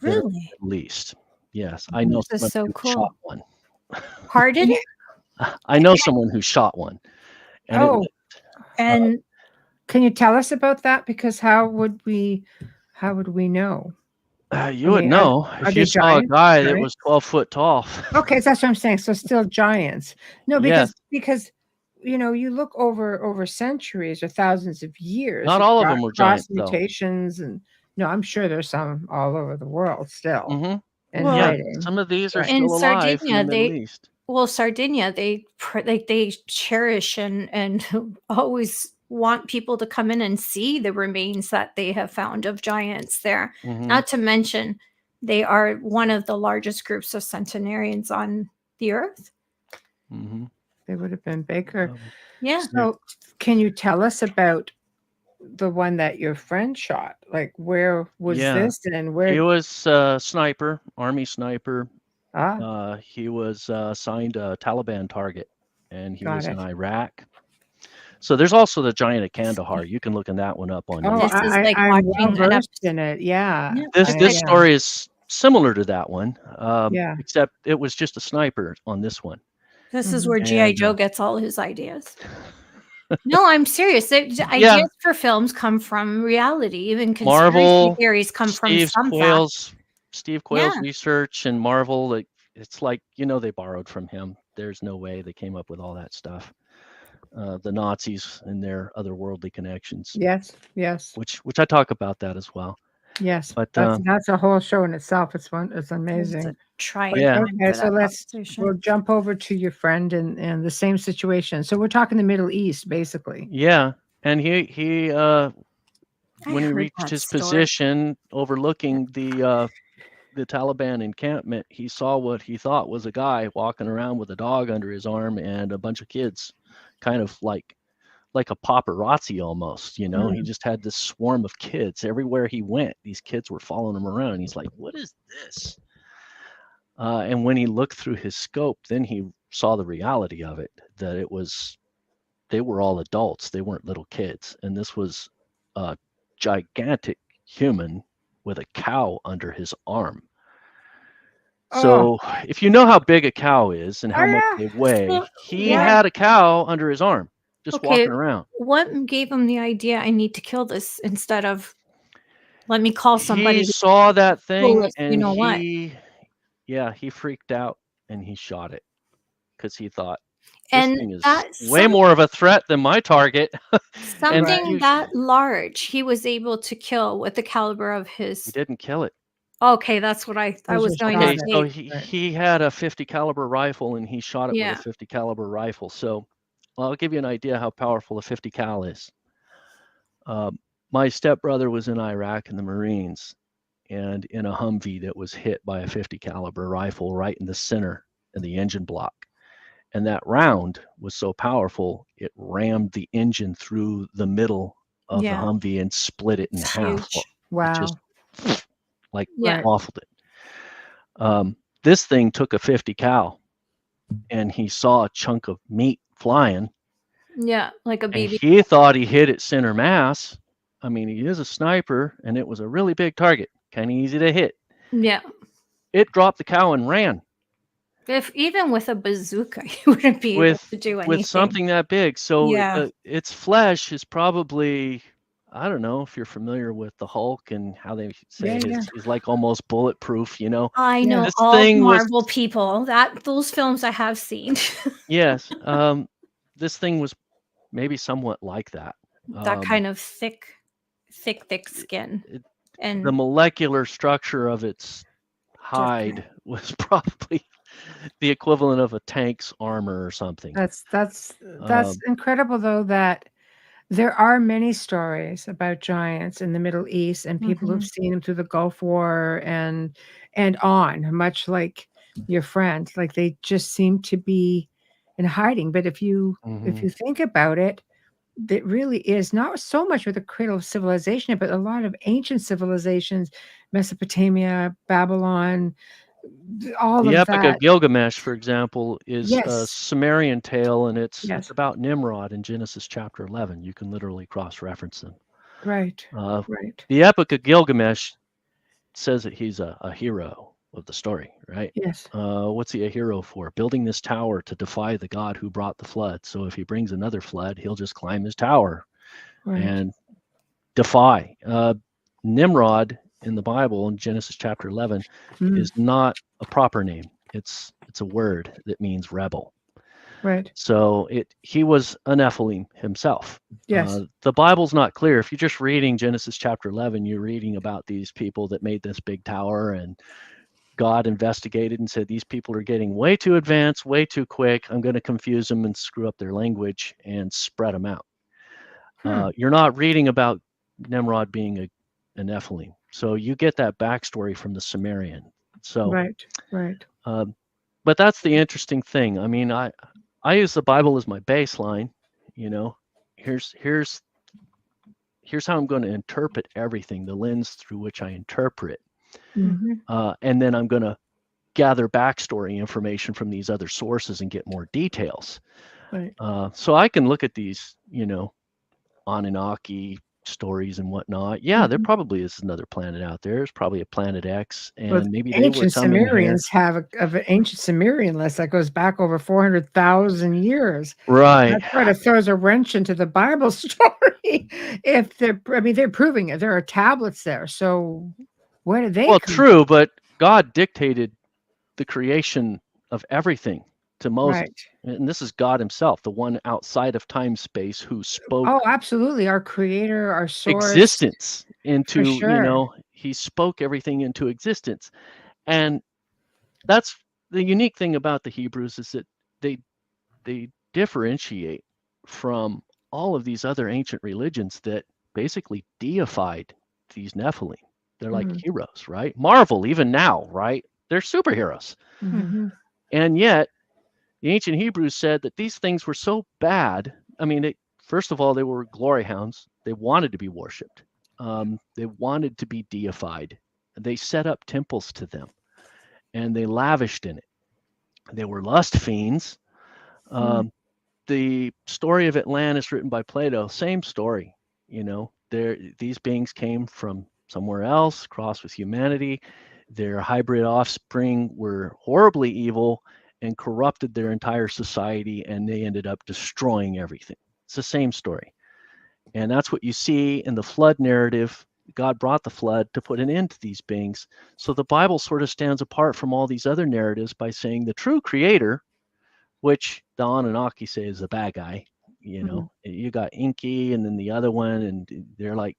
Really? at least. Yes, I know This is so cool. shot one. Pardon? I know someone who shot one. And And can you tell us about that? Because how would we know? You would know if you saw a guy that was 12 foot tall. Okay, that's what I'm saying. So still giants. No, because you look over centuries or thousands of years. Not all of them were giants, mutations, and I'm sure there's some all over the world still. And yeah, some of these are still alive in the Middle East. Well, Sardinia, they cherish and always want people to come in and see the remains that they have found of giants there. Not to mention, they are one of the largest groups of centenarians on the earth. They would have been bigger. Yeah. So can you tell us about the one that your friend shot? Like, where was this, and where? He was a sniper, army sniper. He was assigned a Taliban target, and he was in Iraq. So there's also the giant at Kandahar. You can look in that one up on YouTube. This is like I'm watching versed in it. Yeah. This story is similar to that one, Yeah. except it was just a sniper on this one. This is Mhm. where G.I. And, Joe gets all his ideas. No, I'm serious. Ideas for films come from reality. Even conspiracy Marvel, theories come from Steve some fact. Quayle's Yeah. research and Marvel, like it's like, they borrowed from him. There's no way they came up with all that stuff. The Nazis and their otherworldly connections, Yes. Yes. which I talk about that as well. Yes. But That's a whole show in itself. It's amazing. It's a trying Yeah. time Okay, for so that conversation. we'll jump over to your friend and the same situation. So we're talking the Middle East, basically. Yeah, and he when he heard reached that his story. position overlooking the Taliban encampment, he saw what he thought was a guy walking around with a dog under his arm and a bunch of kids, kind of like a paparazzi almost. He just had this swarm of kids everywhere he went. These kids were following him around. He's like, "What is this?" And when he looked through his scope, then he saw the reality of it, that they were all adults. They weren't little kids. And this was a gigantic human with a cow under his arm. So if you know how big a cow is and how much they weigh, So, he had a cow under his arm, just walking around. What gave him the idea I need to kill this instead of let me call somebody? He saw that thing Well, and what? he freaked out and he shot it because he thought, this And thing is that's way more of a threat than my target. something that large he was able to kill with the caliber of his. He didn't kill it. Okay, that's what I was going to Okay, say. so he had a 50 caliber rifle and he shot it with Yeah. a 50 caliber rifle. So I'll give you an idea how powerful a 50 cal is. My stepbrother was in Iraq in the Marines and in a Humvee that was hit by a 50 caliber rifle right in the center of the engine block. And that round was so powerful, it rammed the engine through the middle of the Humvee and split it in half. Wow. It just Yeah. waffled it. This thing took a 50 cal and he saw a chunk of meat flying. Yeah, like a And baby. he thought he hit it center mass. I mean, he is a sniper and it was a really big target, kind of easy to hit. Yeah. It dropped the cow and ran. If even with a bazooka, you wouldn't be able to do anything. With something that big. So Yeah. its flesh is probably, I don't know if you're familiar with the Hulk and how they say he's like almost bulletproof, I know This all thing Marvel people. Those films I have seen. Yes. This thing was maybe somewhat like that. That kind of thick skin. And the molecular structure of its hide was probably the equivalent of a tank's armor or something. That's incredible, though, that there are many stories about giants in the Middle East and people who've seen them through the Gulf War and on, much like your friend. Like they just seem to be in hiding. But if you think about it, it really is not so much with the cradle of civilization, but a lot of ancient civilizations, Mesopotamia, Babylon, all the of Epic that. of Gilgamesh, for example, is a Sumerian tale, and it's about Nimrod in Genesis chapter 11. You can literally cross-reference them. Right. The Epic of Gilgamesh says that he's a hero of the story, right? Yes. What's he a hero for? Building this tower to defy the God who brought the flood. So if he brings another flood, he'll just climb his tower and defy. Nimrod in the Bible in Genesis chapter 11 is not a proper name. It's a word that means rebel. Right. So he was a Nephilim himself. Yes. The Bible's not clear. If you're just reading Genesis chapter 11, you're reading about these people that made this big tower, and God investigated and said, these people are getting way too advanced, way too quick. I'm going to confuse them and screw up their language and spread them out. You're not reading about Nimrod being a Nephilim. So you get that backstory from the Sumerian. So right. But that's the interesting thing. I mean, I use the Bible as my baseline. Here's how I'm going to interpret everything, the lens through which I interpret. And then I'm going to gather backstory information from these other sources and get more details. So I can look at these, Anunnaki, stories and whatnot. Yeah, there probably is another planet out there. There's probably a planet X, and Well, maybe they were ancient coming here. Sumerians have an ancient Sumerian list that goes back over 400,000 years. Right. That sort of throws a wrench into the Bible story. If they're proving it. There are tablets there. So where do they Well, come true, but God dictated the creation of everything to Moses. Right. And this is God himself, the one outside of time space who spoke Oh, absolutely. Our creator, our source. existence into, sure. he spoke everything into existence. And that's the unique thing about the Hebrews, is that they differentiate from all of these other ancient religions that basically deified these Nephilim. They're like heroes, right? Marvel, even now, right? They're superheroes. Mhm. And yet, the ancient Hebrews said that these things were so bad. I mean, first of all, they were glory hounds. They wanted to be worshipped. They wanted to be deified. They set up temples to them, and they lavished in it. They were lust fiends. The story of Atlantis, written by Plato, same story. These beings came from somewhere else, crossed with humanity. Their hybrid offspring were horribly evil and corrupted their entire society, and they ended up destroying everything. It's the same story. And that's what you see in the flood narrative. God brought the flood to put an end to these beings. So the Bible sort of stands apart from all these other narratives by saying the true creator, which the Anunnaki say is the bad guy. You got Inky and then the other one, and they're like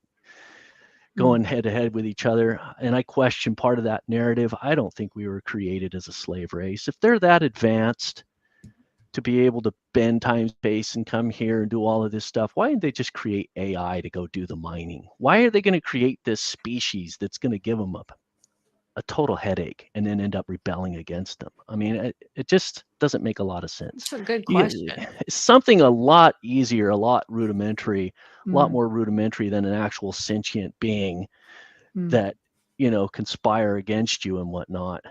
going head to head with each other. And I question part of that narrative. I don't think we were created as a slave race. If they're that advanced to be able to bend time, space, and come here and do all of this stuff, why didn't they just create AI to go do the mining? Why are they going to create this species that's going to give them a total headache and then end up rebelling against them? I mean, it just doesn't make a lot of sense. It's a good question. It's something a lot easier, a lot rudimentary, a lot more rudimentary than an actual sentient being that, conspire against you and whatnot.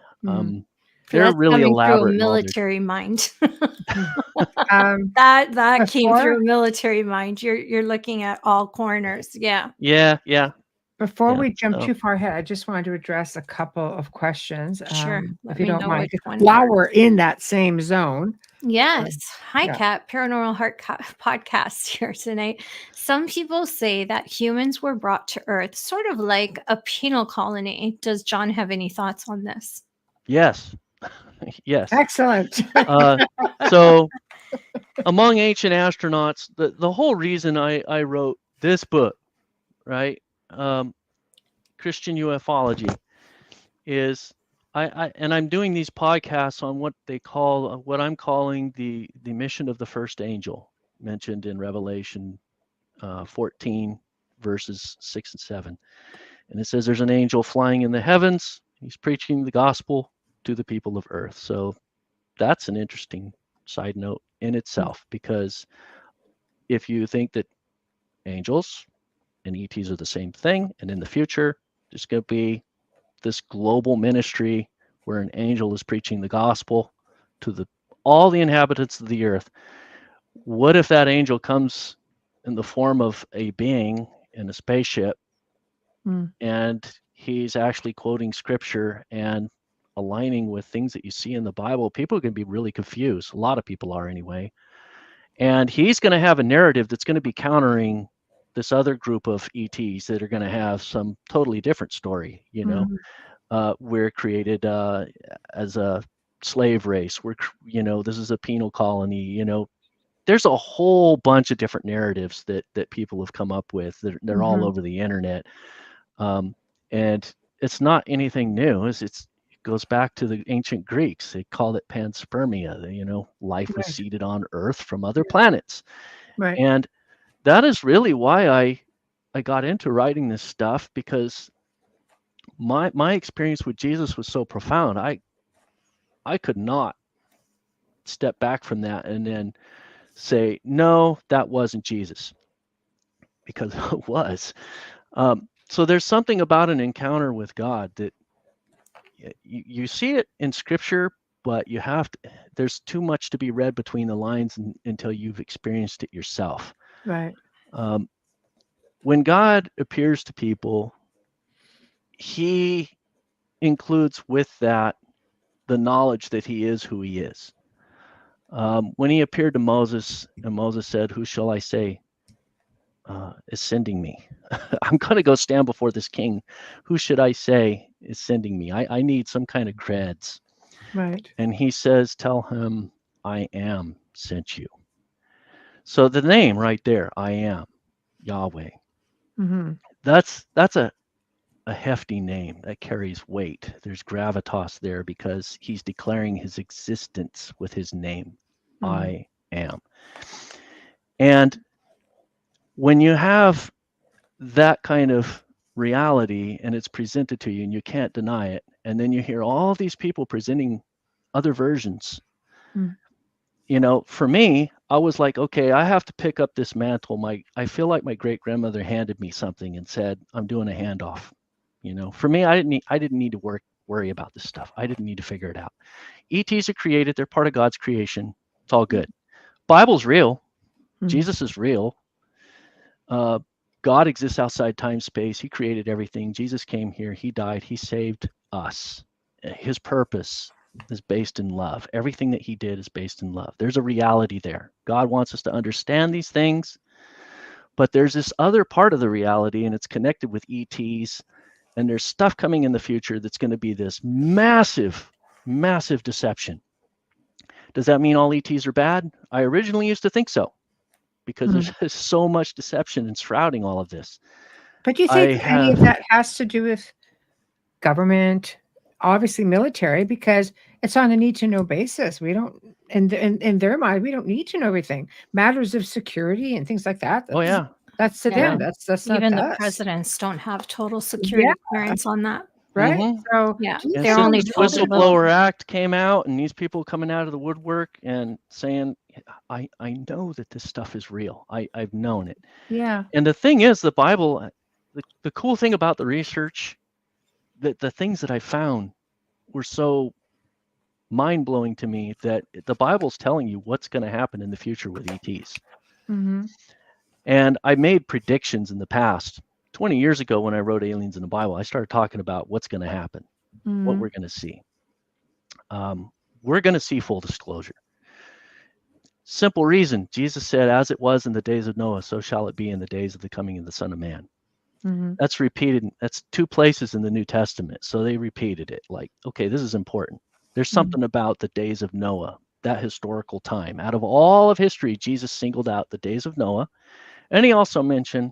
They're That's really coming elaborate. through a military mind. That that came through a military mind. You're looking at all corners. Yeah. Yeah. Before we jump too far ahead, I just wanted to address a couple of questions. Sure. If you don't mind. Which one. While we're in that same zone. Yes. Hi, Kat. Paranormal Heart podcast here tonight. Some people say that humans were brought to Earth sort of like a penal colony. Does John have any thoughts on this? Yes. Yes. Excellent. So among ancient astronauts, the whole reason I wrote this book, right? Christian Ufology, is I'm doing these podcasts on what they call, what I'm calling the mission of the first angel, mentioned in Revelation 14 verses 6 and 7. And it says there's an angel flying in the heavens. He's preaching the gospel to the people of earth. So that's an interesting side note in itself, because if you think that angels and ETs are the same thing, and in the future there's going to be this global ministry where an angel is preaching the gospel to all the inhabitants of the earth, what if that angel comes in the form of a being in a spaceship and he's actually quoting scripture and aligning with things that you see in the Bible? People are going to be really confused. A lot of people are anyway. And he's going to have a narrative that's going to be countering this other group of ETs that are going to have some totally different story. We're created as a slave race. This is a penal colony. There's a whole bunch of different narratives that people have come up with. They're all over the internet. And it's not anything new. It goes back to the ancient Greeks. They called it panspermia. Life was seeded on Earth from other planets. Right. And that is really why I got into writing this stuff, because my experience with Jesus was so profound. I could not step back from that and then say, no, that wasn't Jesus, because it was. So there's something about an encounter with God that you see it in scripture, but there's too much to be read between the lines until you've experienced it yourself. Right. when God appears to people, he includes with that the knowledge that he is who he is. When he appeared to Moses, and Moses said, "Who shall I say is sending me? I'm going to go stand before this king. Who should I say is sending me? I need some kind of creds." Right. And he says, "Tell him I am sent you." So the name right there, I am, Yahweh. Mm-hmm. That's a hefty name that carries weight. There's gravitas there because he's declaring his existence with his name. Mm-hmm. I am. And when you have that kind of reality and it's presented to you and you can't deny it, and then you hear all these people presenting other versions, you know, for me, I was like, okay, I have to pick up this mantle. I feel like my great grandmother handed me something and said, "I'm doing a handoff." You know, for me, I didn't need to worry about this stuff. I didn't need to figure it out. ETs are created. They're part of God's creation. It's all good. Bible's real. Jesus is real. God exists outside time, space. He created everything. Jesus came here. He died. He saved us. His purpose is based in love. Everything that he did is based in love. There's a reality there. God wants us to understand these things, but there's this other part of the reality, and it's connected with ETs. And there's stuff coming in the future that's going to be this massive, massive deception. Does that mean all ETs are bad? I originally used to think so, because there's so much deception and shrouding all of this. But do you think any of that has to do with government, obviously military, because it's on a need-to-know basis? We don't, in their mind, we don't need to know everything. Matters of security and things like that. Oh yeah. That's to them. That's not even to the us. presidents don't have total security clearance on that. Right. Mm-hmm. So yeah, they're only Whistleblower Act came out, and these people coming out of the woodwork and saying, I know that this stuff is real. I've known it. Yeah. And the thing is, the Bible, the cool thing about the research, that the things that I found were so mind-blowing to me, that the Bible's telling you what's going to happen in the future with ETs. Mm-hmm. And I made predictions in the past. 20 years ago, when I wrote Aliens in the Bible, I started talking about what's going to happen, what we're going to see. We're going to see full disclosure. Simple reason. Jesus said, "As it was in the days of Noah, so shall it be in the days of the coming of the Son of Man." That's repeated. That's 2 places in the New Testament. So they repeated it like, okay, this is important. There's something about the days of Noah, that historical time. Out of all of history, Jesus singled out the days of Noah. And he also mentioned,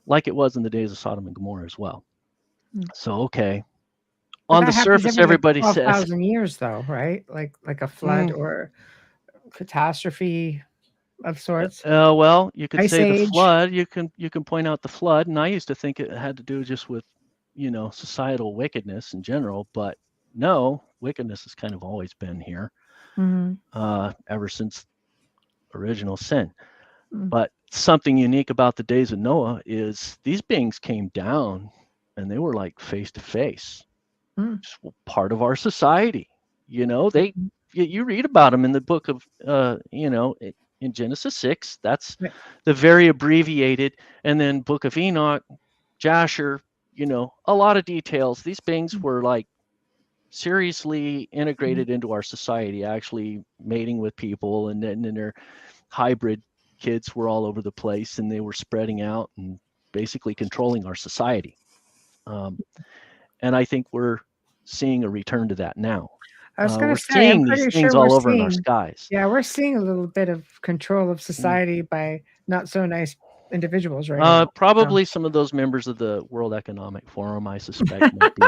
like it was in the days of Sodom and Gomorrah as well. So, okay. But on the surface, everybody says 12,000 years, though, right? Like a flood or catastrophe of sorts. Well, you could Ice say age. the flood. You can point out the flood, and I used to think it had to do just with, societal wickedness in general, but no, wickedness has kind of always been here, ever since original sin. But something unique about the days of Noah is these beings came down, and they were like face to face, just part of our society. You read about them in the book of, in Genesis 6. That's the very abbreviated, and then Book of Enoch, Jasher. A lot of details. These beings were like seriously integrated into our society, actually mating with people, and then their hybrid kids were all over the place, and they were spreading out and basically controlling our society. And I think we're seeing a return to that now. I was going we're to say, I'm seeing pretty these sure things we're all over in seeing, our skies. Yeah, we're seeing a little bit of control of society by not so nice individuals right now. Probably some of those members of the World Economic Forum, I suspect, might be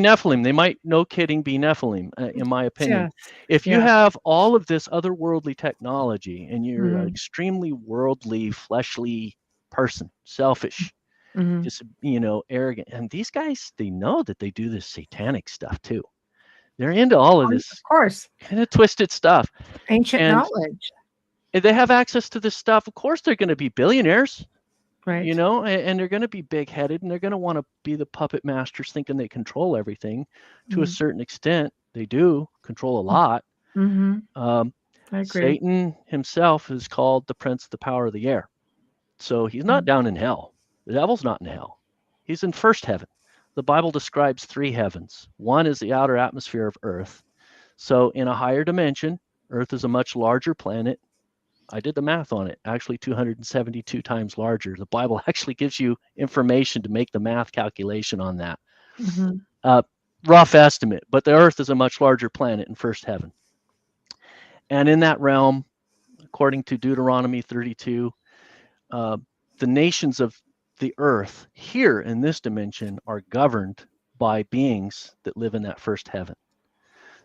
Nephilim. They might, no kidding, be Nephilim, in my opinion. If you have all of this otherworldly technology and you're an extremely worldly, fleshly person, selfish, just, arrogant, and these guys, they know that they do this satanic stuff too. They're into all of this, of course, kind of twisted stuff. Ancient knowledge. If they have access to this stuff, of course they're going to be billionaires, right? And they're going to be big-headed, and they're going to want to be the puppet masters, thinking they control everything. To a certain extent, they do control a lot. I agree. Satan himself is called the prince of the power of the air. So he's not down in hell. The devil's not in hell. He's in first heaven. The Bible describes 3 heavens. One is the outer atmosphere of Earth. So in a higher dimension, Earth is a much larger planet. I did the math on it, actually 272 times larger. The Bible actually gives you information to make the math calculation on that. Rough estimate, but the Earth is a much larger planet in first heaven. And in that realm, according to Deuteronomy 32, the nations of the earth here in this dimension are governed by beings that live in that first heaven.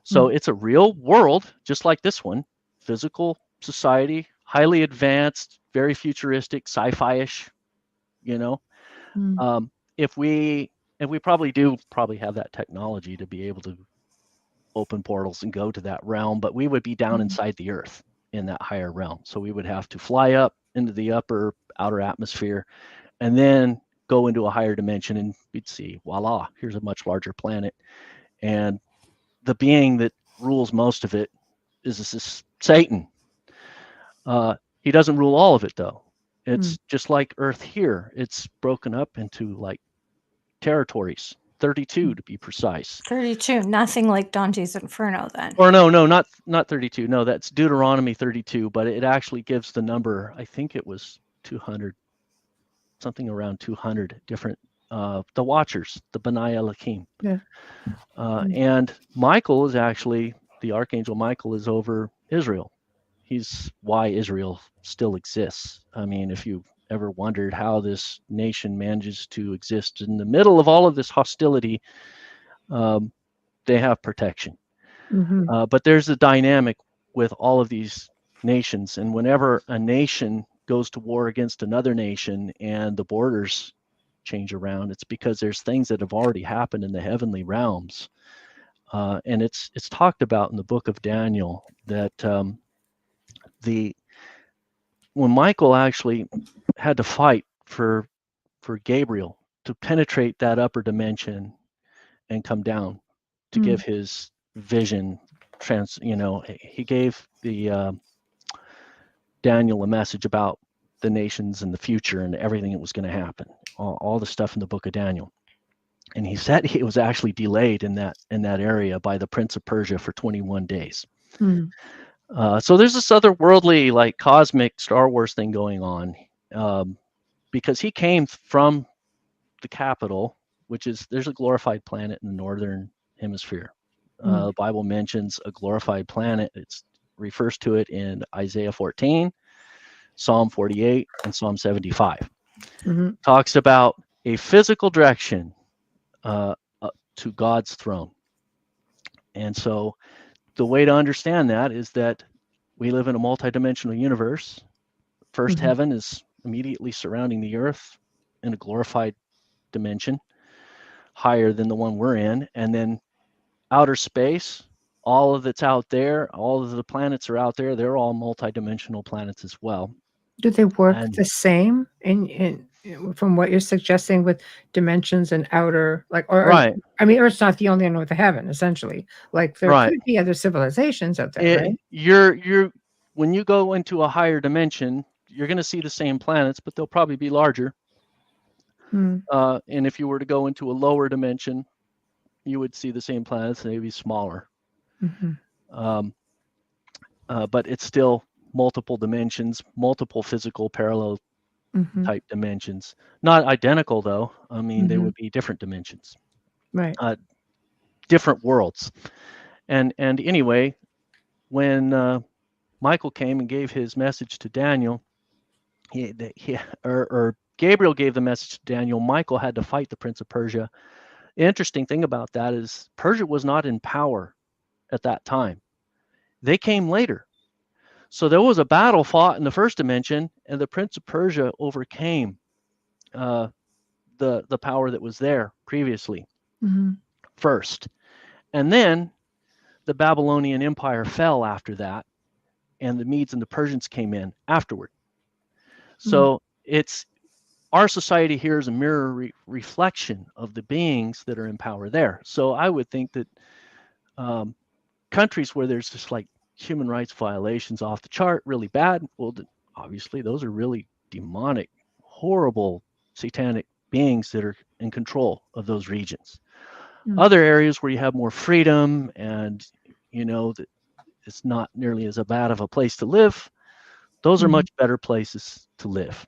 So it's a real world, just like this one, physical society, highly advanced, very futuristic, sci-fi-ish, you know. If we probably have that technology to be able to open portals and go to that realm, but we would be down inside the earth in that higher realm. So we would have to fly up into the outer atmosphere and then go into a higher dimension, and we'd see, voila, here's a much larger planet. And the being that rules most of it is this Satan. He doesn't rule all of it, though. It's just like Earth here. It's broken up into like territories, 32 to be precise. 32, nothing like Dante's Inferno then. Or no, not 32. No, that's Deuteronomy 32, but it actually gives the number, I think it was 200, something around 200 different, the Watchers, the B'nai Elohim. Yeah. And Michael is actually, the Archangel Michael is over Israel. He's why Israel still exists. I mean, if you ever wondered how this nation manages to exist in the middle of all of this hostility, they have protection. But there's a dynamic with all of these nations, and whenever a nation goes to war against another nation and the borders change around, it's because there's things that have already happened in the heavenly realms. And it's talked about in the book of Daniel that when Michael actually had to fight for Gabriel to penetrate that upper dimension and come down to give his vision, he gave the Daniel a message about the nations and the future and everything that was going to happen, all the stuff in the book of Daniel. And he said he was actually delayed in that area by the Prince of Persia for 21 days. So there's this otherworldly, like cosmic Star Wars thing going on, because he came from the capital, which is, there's a glorified planet in the northern hemisphere. The Bible mentions a glorified planet. It refers to it in Isaiah 14, Psalm 48, and Psalm 75. Talks about a physical direction to God's throne. And so the way to understand that is that we live in a multidimensional universe. First heaven is immediately surrounding the earth in a glorified dimension, higher than the one we're in. And then outer space, all of it's out there, all of the planets are out there. They're all multidimensional planets as well. Do they work the same in from what you're suggesting with dimensions and outer, like, right? I mean, Earth's not the only one with a heaven, essentially. Like there could be other civilizations out there, right? You're when you go into a higher dimension, you're going to see the same planets, but they'll probably be larger. And if you were to go into a lower dimension, you would see the same planets, and they'd be smaller. But it's still multiple dimensions, multiple physical parallel type dimensions. Not identical, though. I mean, they would be different dimensions, right? Different worlds. And anyway, when Michael came and gave his message to Daniel, or Gabriel gave the message to Daniel, Michael had to fight the Prince of Persia. The interesting thing about that is Persia was not in power at that time. They came later. So there was a battle fought in the first dimension, and the Prince of Persia overcame the power that was there previously first. And then the Babylonian Empire fell after that, and the Medes and the Persians came in afterward. So it's, our society here is a mirror reflection of the beings that are in power there. So I would think that countries where there's just like human rights violations off the chart, really bad, well, obviously those are really demonic horrible satanic beings that are in control of those regions. Mm. Other areas where you have more freedom and, you know, that it's not nearly as bad of a place to live, those are much better places to live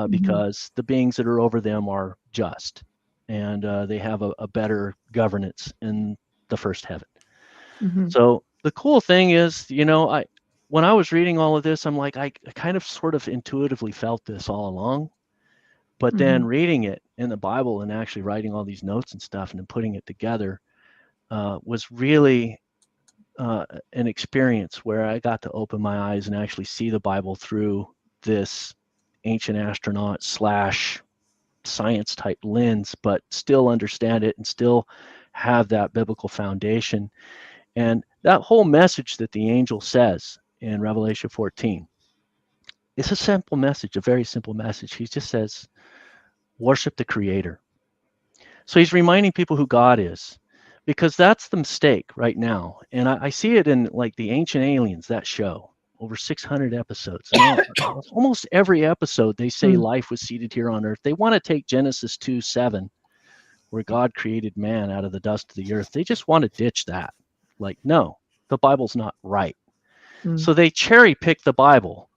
because the beings that are over them are just, and they have a better governance in the first heaven. So the cool thing is, you know, when I was reading all of this, I'm like, I kind of sort of intuitively felt this all along. But then reading it in the Bible and actually writing all these notes and stuff and then putting it together was really an experience where I got to open my eyes and actually see the Bible through this ancient astronaut / science type lens, but still understand it and still have that biblical foundation. And that whole message that the angel says in Revelation 14, it's a simple message, a very simple message. He just says, worship the Creator. So he's reminding people who God is, because that's the mistake right now. And I see it in like the Ancient Aliens, that show, over 600 episodes. And almost every episode, they say life was seated here on earth. They want to take Genesis 2:7, where God created man out of the dust of the earth. They just want to ditch that. Like, no, the Bible's not right. So they cherry pick the Bible.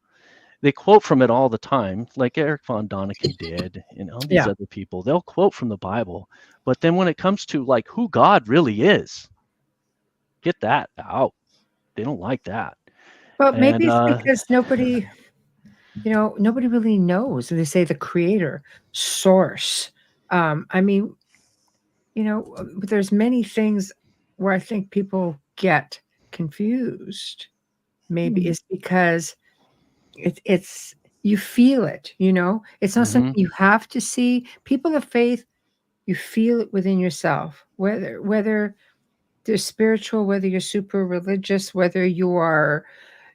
They quote from it all the time, like Eric von Däniken did, and all these other people. They'll quote from the Bible, but then when it comes to like who God really is, get that out. They don't like that. Well, maybe it's because nobody really knows. They say the Creator, source. I mean, you know, there's many things where I think people get confused. Maybe it's because it's you feel it, you know, it's not something you have to see. People of faith, you feel it within yourself, whether they're spiritual, whether you're super religious, whether you are,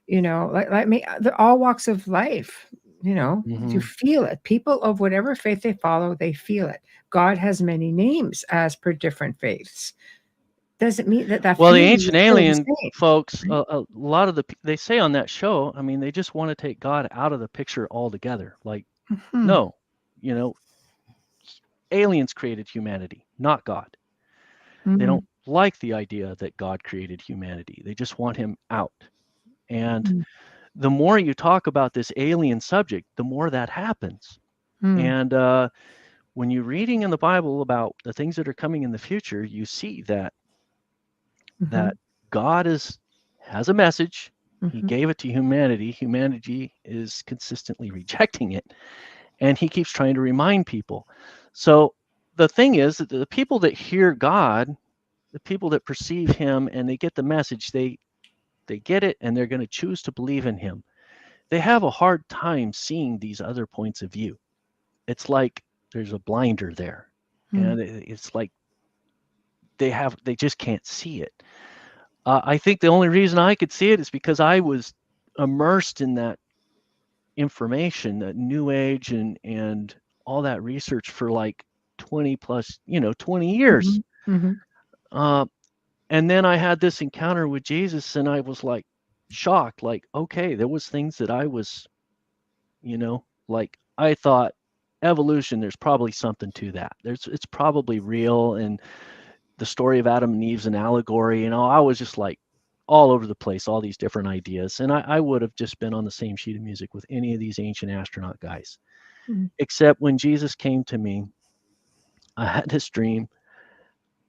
you know, like me, all walks of life, you know, you feel it. People of whatever faith they follow, they feel it. God has many names as per different faiths. Doesn't mean that well, the Ancient Alien folks, a lot of they say on that show, I mean, they just want to take God out of the picture altogether. Like, no, you know, aliens created humanity, not God. They don't like the idea that God created humanity. They just want him out. And the more you talk about this alien subject, the more that happens. And when you're reading in the Bible about the things that are coming in the future, you see that that God has a message. He gave it to humanity. Humanity is consistently rejecting it, and he keeps trying to remind people. So the thing is that the people that hear God, the people that perceive him and they get the message, they get it, and they're going to choose to believe in him. They have a hard time seeing these other points of view. It's like there's a blinder there, and it's like they just can't see it. I think the only reason I could see it is because I was immersed in that information, that new age and all that research for like 20 years. And then I had this encounter with Jesus, and I was like shocked, like, okay, there was things that I was, you know, like I thought evolution, there's probably something to that. It's probably real. And the story of Adam and Eve's an allegory. You know, I was just like all over the place, all these different ideas. And I would have just been on the same sheet of music with any of these ancient astronaut guys. Except when Jesus came to me, I had this dream,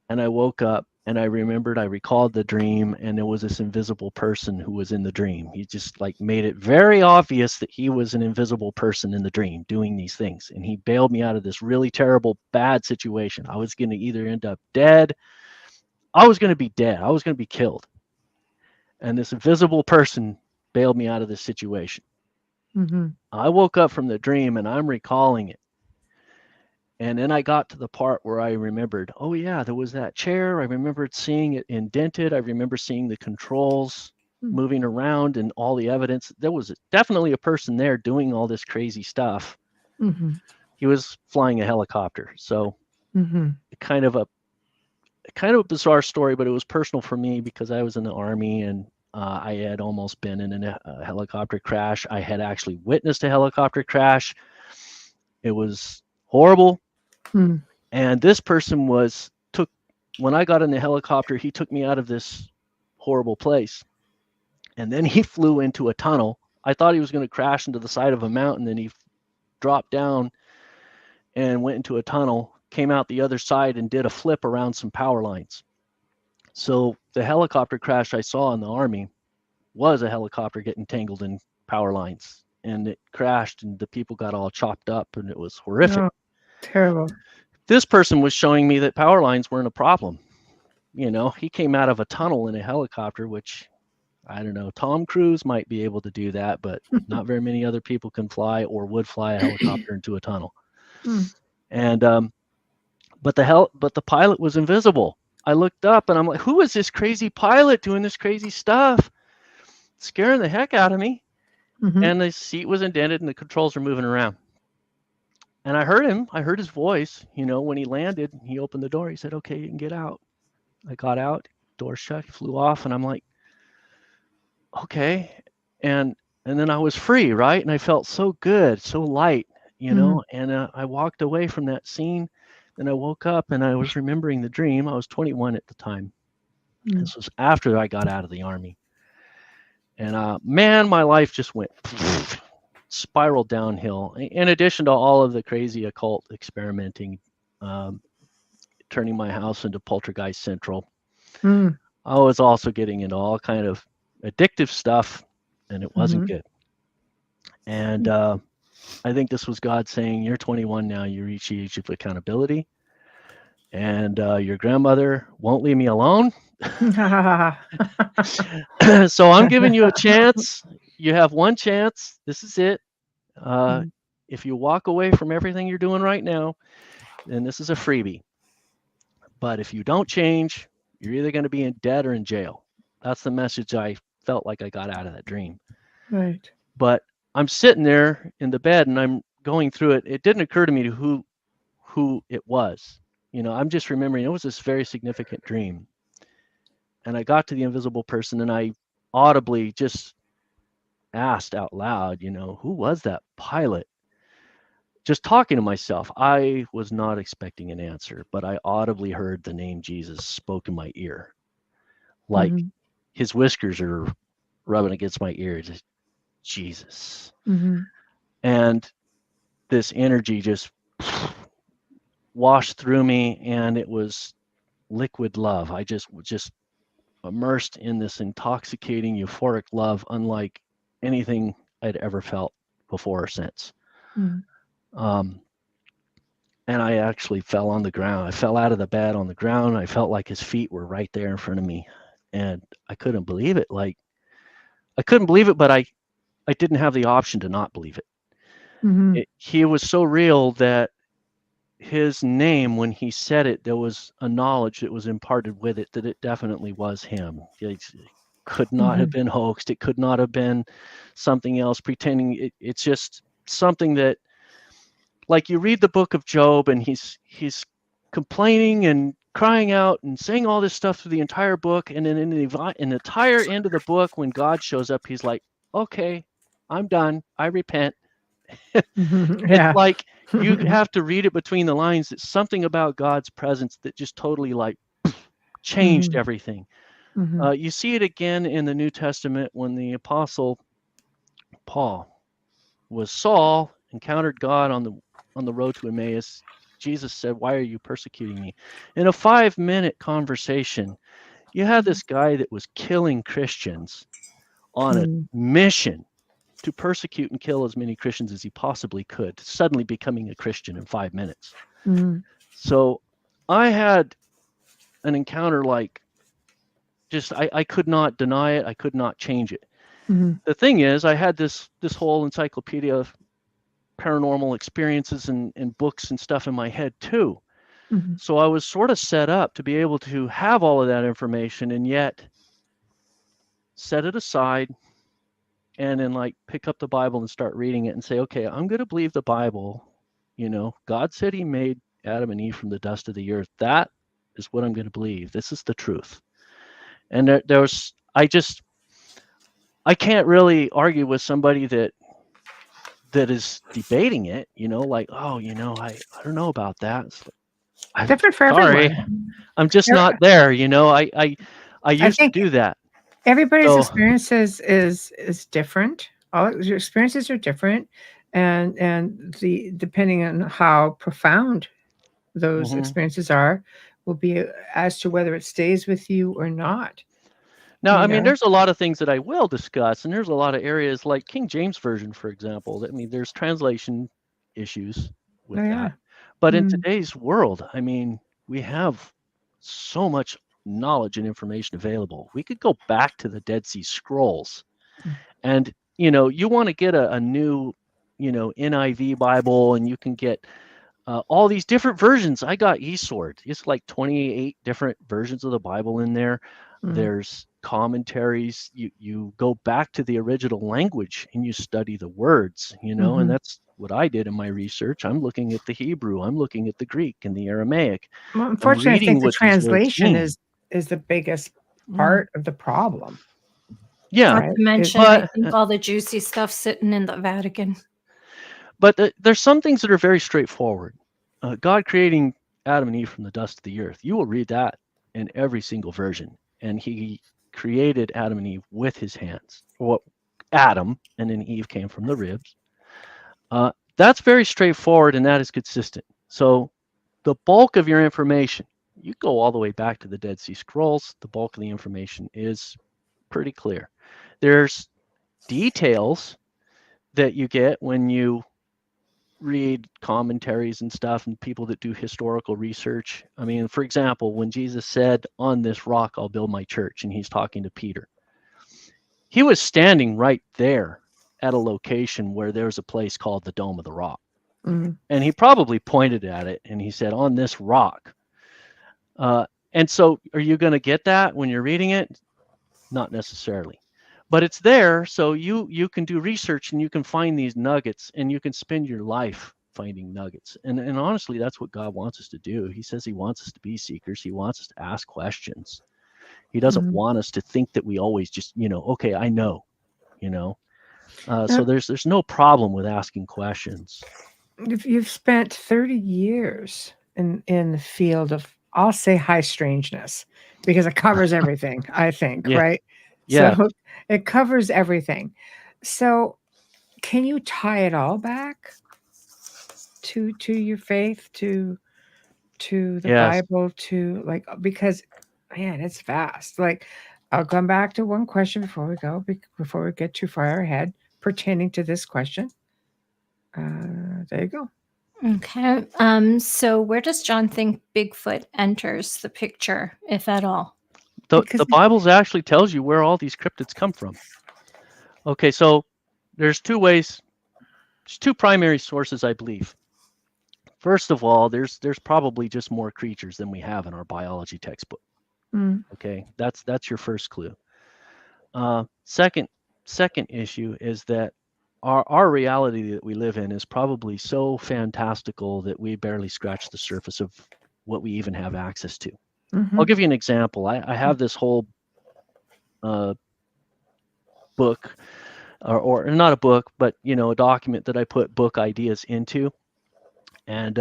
and I woke up and I recalled the dream, and there was this invisible person who was in the dream. He just like made it very obvious that he was an invisible person in the dream doing these things. And he bailed me out of this really terrible, bad situation. I was going to either end up dead. I was going to be dead. I was going to be killed. And this invisible person bailed me out of this situation. I woke up from the dream, and I'm recalling it. And then I got to the part where I remembered, oh yeah, there was that chair. I remembered seeing it indented. I remember seeing the controls moving around and all the evidence. There was definitely a person there doing all this crazy stuff. He was flying a helicopter. So kind of a bizarre story, but it was personal for me because I was in the Army, and I had almost been in a helicopter crash. I had actually witnessed a helicopter crash. It was horrible. Hmm. And this person when I got in the helicopter, he took me out of this horrible place. And then he flew into a tunnel. I thought he was going to crash into the side of a mountain. Then he dropped down and went into a tunnel, came out the other side and did a flip around some power lines. So the helicopter crash I saw in the Army was a helicopter getting tangled in power lines, and it crashed and the people got all chopped up and it was horrific. Oh, terrible. This person was showing me that power lines weren't a problem. He came out of a tunnel in a helicopter, which I don't know, Tom Cruise might be able to do that, but not very many other people can fly or would fly a helicopter into a tunnel. And but the pilot was invisible. I looked up and I'm like, who is this crazy pilot doing this crazy stuff? Scaring the heck out of me. And the seat was indented and the controls were moving around. And I heard his voice, when he landed, he opened the door. He said, okay, you can get out. I got out, door shut, flew off. And I'm like, okay. And then I was free, right? And I felt so good, so light, and I walked away from that scene. And I woke up and I was remembering the dream. I was 21 at the time. This was after I got out of the Army. And man, my life just went spiraled downhill. In addition to all of the crazy occult experimenting, turning my house into Poltergeist Central, I was also getting into all kind of addictive stuff, and it wasn't good. And I think this was God saying, you're 21 now, you reach the age of accountability, and your grandmother won't leave me alone. So I'm giving you a chance. You have one chance. This is it. If you walk away from everything you're doing right now, then this is a freebie. But if you don't change, you're either going to be in debt or in jail. That's the message I felt like I got out of that dream. Right. But I'm sitting there in the bed and I'm going through it. It didn't occur to me who it was. I'm just remembering it was this very significant dream. And I got to the invisible person and I audibly just asked out loud, who was that pilot? Just talking to myself. I was not expecting an answer, but I audibly heard the name Jesus spoke in my ear. Like his whiskers are rubbing against my ears. Jesus. And this energy just washed through me, and it was liquid love. I was just immersed in this intoxicating, euphoric love, unlike anything I'd ever felt before or since. And I actually fell on the ground. I fell out of the bed on the ground. I felt like his feet were right there in front of me, and I couldn't believe it. But I didn't have the option to not believe it. He was so real that his name, when he said it, there was a knowledge that was imparted with it that it definitely was him. It could not have been hoaxed. It could not have been something else pretending. It's just something that, like, you read the book of Job and he's complaining and crying out and saying all this stuff through the entire book, and then in the entire end of the book, when God shows up, he's like, okay, I'm done, I repent. It's like you have to read it between the lines. It's something about God's presence that just totally changed everything. You see it again in the New Testament when the apostle Paul was Saul, encountered God on the road to Emmaus. Jesus said, why are you persecuting me? In a 5-minute conversation, you had this guy that was killing Christians on a mission to persecute and kill as many Christians as he possibly could, suddenly becoming a Christian in 5 minutes. So I had an encounter I could not deny it. I could not change it. The thing is, I had this whole encyclopedia of paranormal experiences and books and stuff in my head too. So I was sort of set up to be able to have all of that information and yet set it aside and then pick up the Bible and start reading it and say, okay, I'm going to believe the Bible. God said he made Adam and Eve from the dust of the earth. That is what I'm going to believe. This is the truth. And I can't really argue with somebody that that is debating it, like, oh, I don't know about that. It's like, Different for sorry, everyone. I'm just not there. I used to think do that. Everybody's So, experiences is different. All your experiences are different, and depending on how profound those experiences are, will be as to whether it stays with you or not. now, You I mean, know? there's a lot of things that I will discuss, and there's a lot of areas like King James Version, for example. I mean, there's translation issues with Oh, yeah. that. But in Mm. today's world, I mean, we have so much knowledge and information available. We could go back to the Dead Sea Scrolls, and you want to get a new, NIV Bible, and you can get all these different versions. I got eSword. It's like 28 different versions of the Bible in there. There's commentaries. You go back to the original language and you study the words, and that's what I did in my research. I'm looking at the Hebrew, I'm looking at the Greek and the Aramaic. Well, I'm unfortunately, I reading think the what these words translation mean. is the biggest part of the problem. Yeah, Not to mention, I think all the juicy stuff sitting in the Vatican. But there's some things that are very straightforward. God creating Adam and Eve from the dust of the earth. You will read that in every single version. And he created Adam and Eve with his hands. Well, Adam and then Eve came from the ribs. That's very straightforward, and that is consistent. So the bulk of your information, you go all the way back to the Dead Sea Scrolls, the bulk of the information is pretty clear. There's details that you get when you read commentaries and stuff and people that do historical research. I mean, for example, when Jesus said, "On this rock I'll build my church," and he's talking to Peter, he was standing right there at a location where there's a place called the Dome of the Rock. And he probably pointed at it and he said, "On this rock." And so are you going to get that when you're reading it? Not necessarily. But it's there, so you can do research and you can find these nuggets, and you can spend your life finding nuggets. And honestly, that's what God wants us to do. He says he wants us to be seekers. He wants us to ask questions. He doesn't want us to think that we always just, okay, I know, So there's no problem with asking questions. You've spent 30 years in the field of, I'll say, high strangeness, because it covers everything, I think, Yeah. right? Yeah. So it covers everything. So can you tie it all back to your faith, to the Bible, to because man, it's vast. Like, I'll come back to one question before we get too far ahead pertaining to this question. There you go. Okay. So where does John think Bigfoot enters the picture, if at all? The Bible actually tells you where all these cryptids come from. Okay, so there's two ways. There's two primary sources, I believe. First of all, there's probably just more creatures than we have in our biology textbook. Okay, that's your first clue. Second issue is that our reality that we live in is probably so fantastical that we barely scratch the surface of what we even have access to. I'll give you an example. I have this whole book, or not a book, but a document that I put book ideas into, and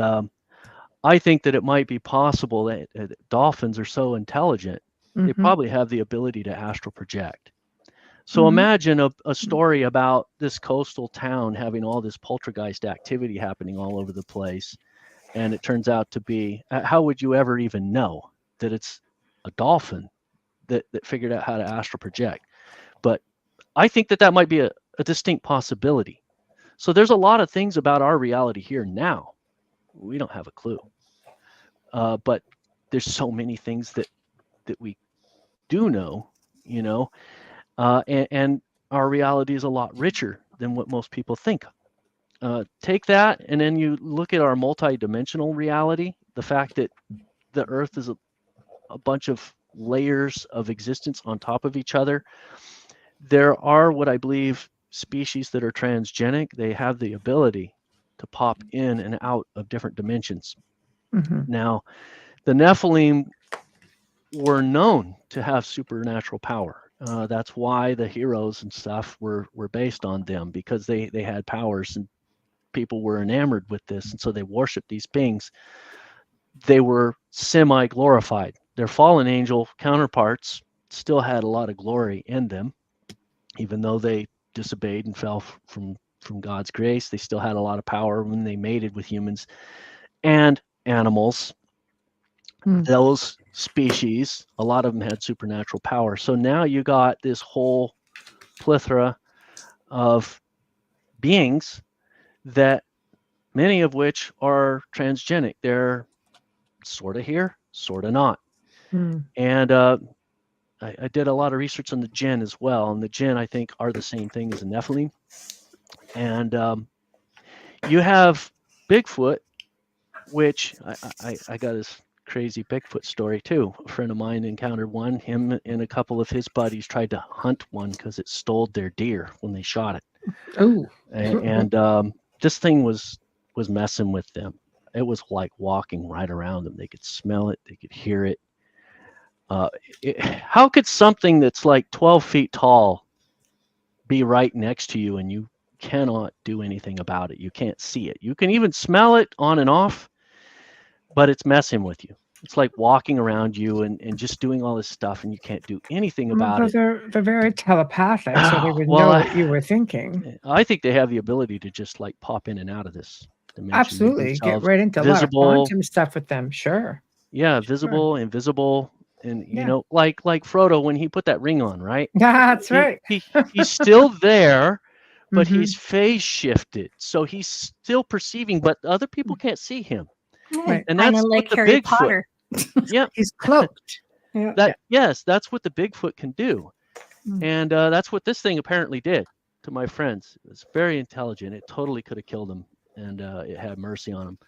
I think that it might be possible that dolphins are so intelligent, they probably have the ability to astral project. So imagine a story about this coastal town having all this poltergeist activity happening all over the place, and it turns out to be, how would you ever even know that it's a dolphin that figured out how to astral project? But I think that might be a distinct possibility. So there's a lot of things about our reality here now we don't have a clue. But there's so many things that we do know, and our reality is a lot richer than what most people think. Take that, and then you look at our multi-dimensional reality, the fact that the Earth is a bunch of layers of existence on top of each other. There are what I believe species that are transgenic. They have the ability to pop in and out of different dimensions. Now, the Nephilim were known to have supernatural power. That's why the heroes and stuff were based on them, because they had powers, and people were enamored with this, and so they worshiped these beings. They were semi-glorified. Their fallen angel counterparts still had a lot of glory in them, even though they disobeyed and fell from God's grace. They still had a lot of power when they mated with humans and animals. Those species, a lot of them had supernatural power. So now you got this whole plethora of beings that many of which are transgenic. They're sort of here, sort of not. And I did a lot of research on the jinn as well, and the jinn, I think, are the same thing as the Nephilim. And you have Bigfoot, which I got this crazy Bigfoot story too. A friend of mine encountered one. Him and a couple of his buddies tried to hunt one because it stole their deer when they shot it. Oh, and this thing was messing with them. It was like walking right around them. They could smell it. They could hear it. How could something that's like 12 feet tall be right next to you and you cannot do anything about it? You can't see it. You can even smell it on and off, but it's messing with you. It's like walking around you and just doing all this stuff, and you can't do anything about it. They're very telepathic, so they would know what you were thinking. I think they have the ability to just like pop in and out of this dimension. Absolutely. Get right into visible, a lot of quantum stuff with them. Sure. Yeah, visible, invisible. And you know, like Frodo when he put that ring on, right? That's right. He's still there, but he's phase shifted, so he's still perceiving, but other people can't see him. Right. And that's like what Harry the Bigfoot. Potter. Yeah, he's cloaked. Yes, that's what the Bigfoot can do, and that's what this thing apparently did to my friends. It's very intelligent. It totally could have killed them, and it had mercy on them.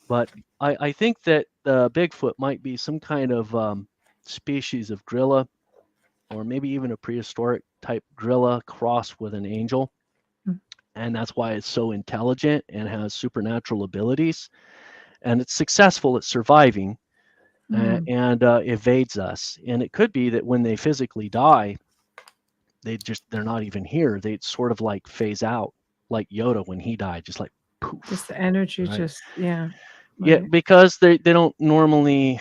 But I think that the Bigfoot might be some kind of species of gorilla, or maybe even a prehistoric type gorilla crossed with an angel. And that's why it's so intelligent and has supernatural abilities, and it's successful at surviving and evades us. And it could be that when they physically die, they're not even here. They'd sort of like phase out, like Yoda when he died, just like poof. Just the energy, right? Yeah, because they don't normally.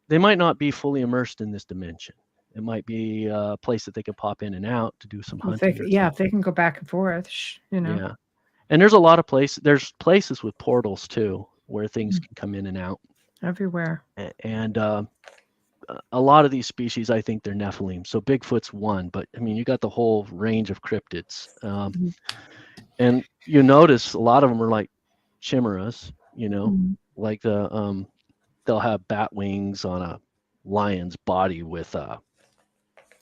They might not be fully immersed in this dimension. It might be a place that they could pop in and out to do some hunting. If they can go back and forth, you know. Yeah, and there's a lot of places. There's places with portals too, where things can come in and out. Everywhere. And a lot of these species, I think they're Nephilim. So Bigfoot's one, but I mean, you got the whole range of cryptids. And you notice a lot of them are like chimeras, you know, like they'll have bat wings on a lion's body with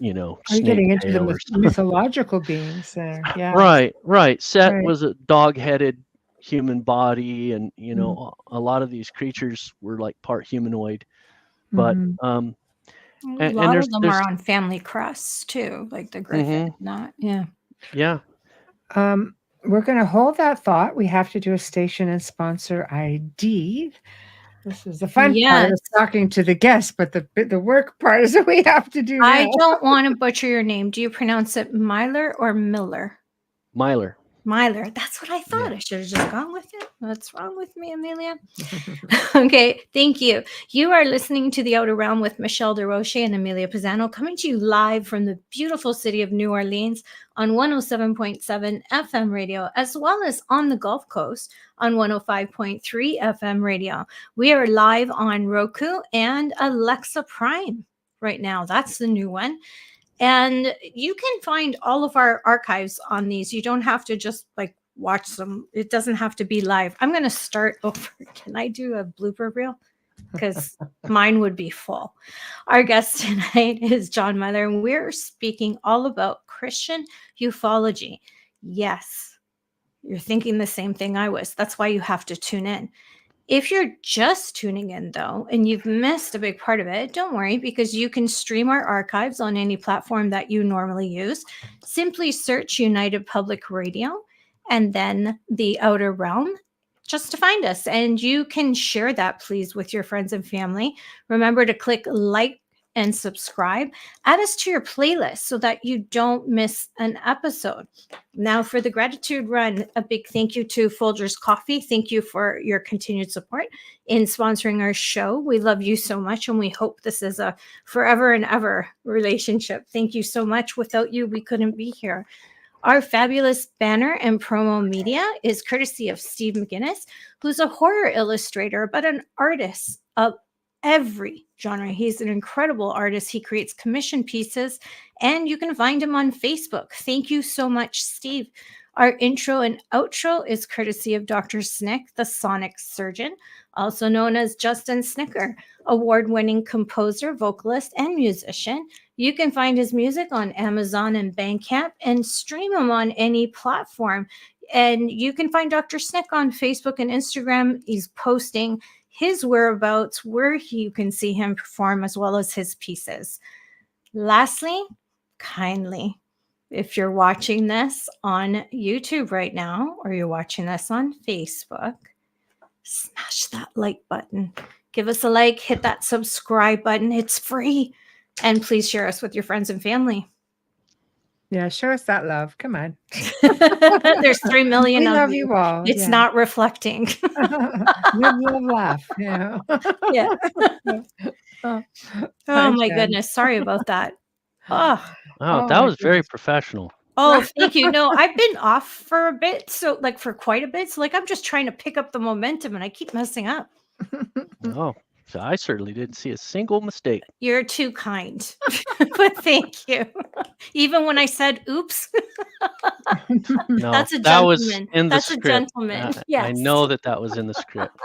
you know, are you getting into the mythological beings there? Yeah, right. Set was a dog-headed human body, and you know, a lot of these creatures were like part humanoid, but a lot of them are on family crests too, like the griffin. We're going to hold that thought. We have to do a station and sponsor ID. This is the fun part of talking to the guests, but the work part is what we have to do now. I don't want to butcher your name. Do you pronounce it Milor or Miller? Milor. That's what I thought. I should have just gone with it. What's wrong with me, Amelia? Okay, thank you. You are listening to The Outer Realm with Michelle Desrochers and Amelia Pisano, coming to you live from the beautiful city of New Orleans on 107.7 FM radio, as well as on the Gulf Coast on 105.3 FM radio. We are live on Roku and Alexa Prime right now. That's the new one. And you can find all of our archives on these. You don't have to just like watch them. It doesn't have to be live. I'm going to start over. Can I do a blooper reel? Because mine would be full. Our guest tonight is John Milor, and we're speaking all about Christian ufology. Yes, you're thinking the same thing I was. That's why you have to tune in. If you're just tuning in, though, and you've missed a big part of it, don't worry, because you can stream our archives on any platform that you normally use. Simply search United Public Radio and then The Outer Realm just to find us. And you can share that, please, with your friends and family. Remember to click like and subscribe. Add us to your playlist so that you don't miss an episode. Now for the gratitude run, a big thank you to Folgers Coffee. Thank you for your continued support in sponsoring our show. We love you so much, and we hope this is a forever and ever relationship. Thank you so much. Without you, we couldn't be here. Our fabulous banner and promo media is courtesy of Steve McGinnis, who's a horror illustrator, but an artist of every genre. He's an incredible artist. He creates commission pieces, and you can find him on Facebook. Thank you so much, Steve. Our intro and outro is courtesy of Dr. Snick, the sonic surgeon, also known as Justin Snicker, award-winning composer, vocalist, and musician. You can find his music on Amazon and Bandcamp and stream him on any platform. And you can find Dr. Snick on Facebook and Instagram. He's posting his whereabouts, where you can see him perform, as well as his pieces. Lastly, kindly, if you're watching this on YouTube right now, or you're watching this on Facebook, smash that like button. Give us a like, hit that subscribe button. It's free. And please share us with your friends and family. Yeah, show us that love. Come on. There's 3 million We of love you all. It's yeah. not reflecting. Live, love, laugh. Yeah. Yeah. Oh, Oh my goodness. Sorry about that. Oh, Wow, Oh that my was very goodness. professional. oh, thank you. No, I've been off for a bit. So like for quite a bit. So like I'm just trying to pick up the momentum and I keep messing up. Oh, so I certainly didn't see a single mistake. You're too kind. But thank you. Even when I said oops. No, That's a that was gentleman. in the That's a script. gentleman. I Yes. know that was in the script.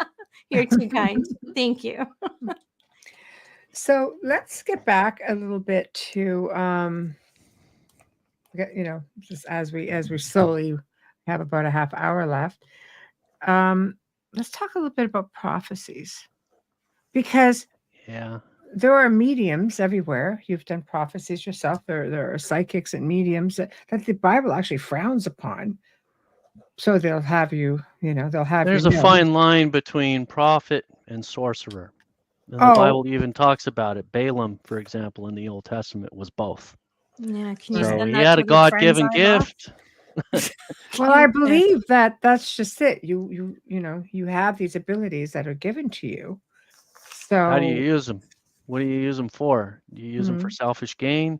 You're too kind. Thank you. So let's get back a little bit to just as we slowly have about a half hour left. Let's talk a little bit about prophecies, because Yeah. there are mediums everywhere. You've done prophecies yourself. There are psychics and mediums that the Bible actually frowns upon. So they'll have you, they'll have There's you a fine line between prophet and sorcerer. And the Oh. Bible even talks about it. Balaam, for example, in the Old Testament was both. Yeah, can you So send he that had to a the God-given friends gift. Well, I believe that's just it. You have these abilities that are given to you. So How do you use them? What do you use them for? Do you use them for selfish gain?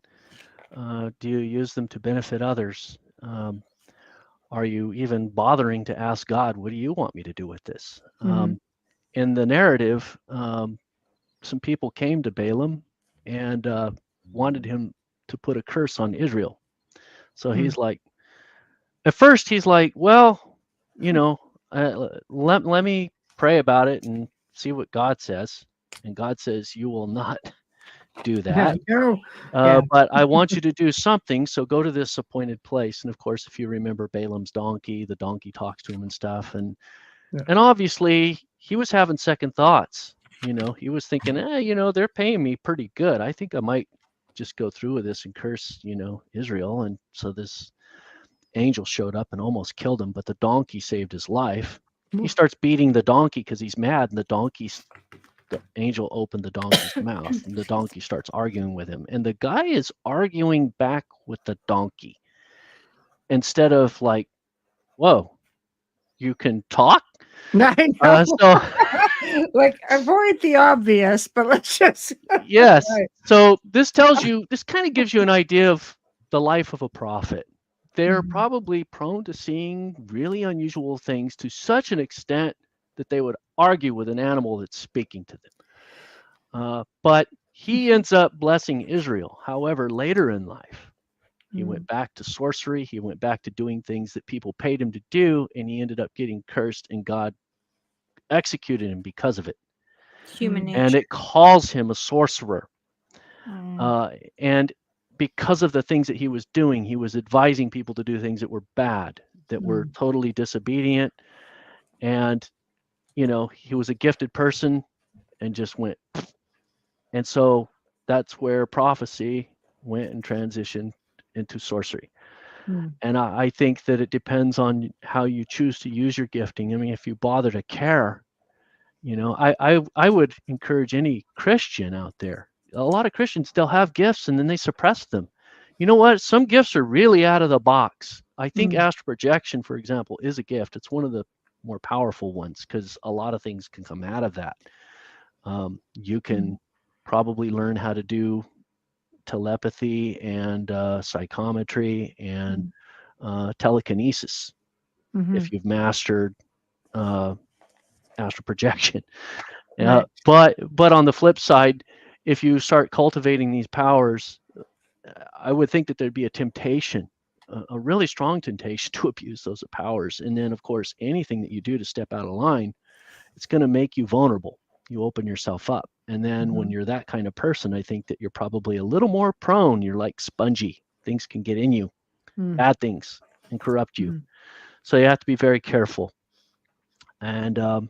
Do you use them to benefit others? Are you even bothering to ask God, what do you want me to do with this? In the narrative, some people came to Balaam and wanted him to put a curse on Israel. So he's like, at first he's like, well, let me pray about it and see what God says. And God says, you will not do that. But I want you to do something. So go to this appointed place. And of course, if you remember Balaam's donkey, the donkey talks to him and stuff. And obviously he was having second thoughts. He was thinking, they're paying me pretty good. I think I might just go through with this and curse, Israel. And so this angel showed up and almost killed him, but the donkey saved his life. He starts beating the donkey because he's mad, and the angel opened the donkey's mouth, and the donkey starts arguing with him. And the guy is arguing back with the donkey instead of like, whoa, you can talk? I know. So like, avoid the obvious, but let's just yes. Right. So this kind of gives you an idea of the life of a prophet. They're probably prone to seeing really unusual things to such an extent that they would argue with an animal that's speaking to them. But he ends up blessing Israel. However, later in life, he went back to sorcery. He went back to doing things that people paid him to do, and he ended up getting cursed, and God executed him because of it. Human nature. And it calls him a sorcerer. And because of the things that he was doing, he was advising people to do things that were bad, that were totally disobedient. And, he was a gifted person and just went. And so that's where prophecy went and transitioned into sorcery. And I think that it depends on how you choose to use your gifting. I mean, if you bother to care, I would encourage any Christian out there, a lot of Christians, they'll have gifts and then they suppress them. You know what? Some gifts are really out of the box. I think astral projection, for example, is a gift. It's one of the more powerful ones because a lot of things can come out of that. You can probably learn how to do telepathy and psychometry and telekinesis if you've mastered astral projection. Right. But on the flip side, if you start cultivating these powers, I would think that there'd be a temptation, a really strong temptation to abuse those powers. And then, of course, anything that you do to step out of line, it's going to make you vulnerable. You open yourself up. And then when you're that kind of person, I think that you're probably a little more prone. You're like spongy. Things can get in you, bad things, and corrupt you. So you have to be very careful. And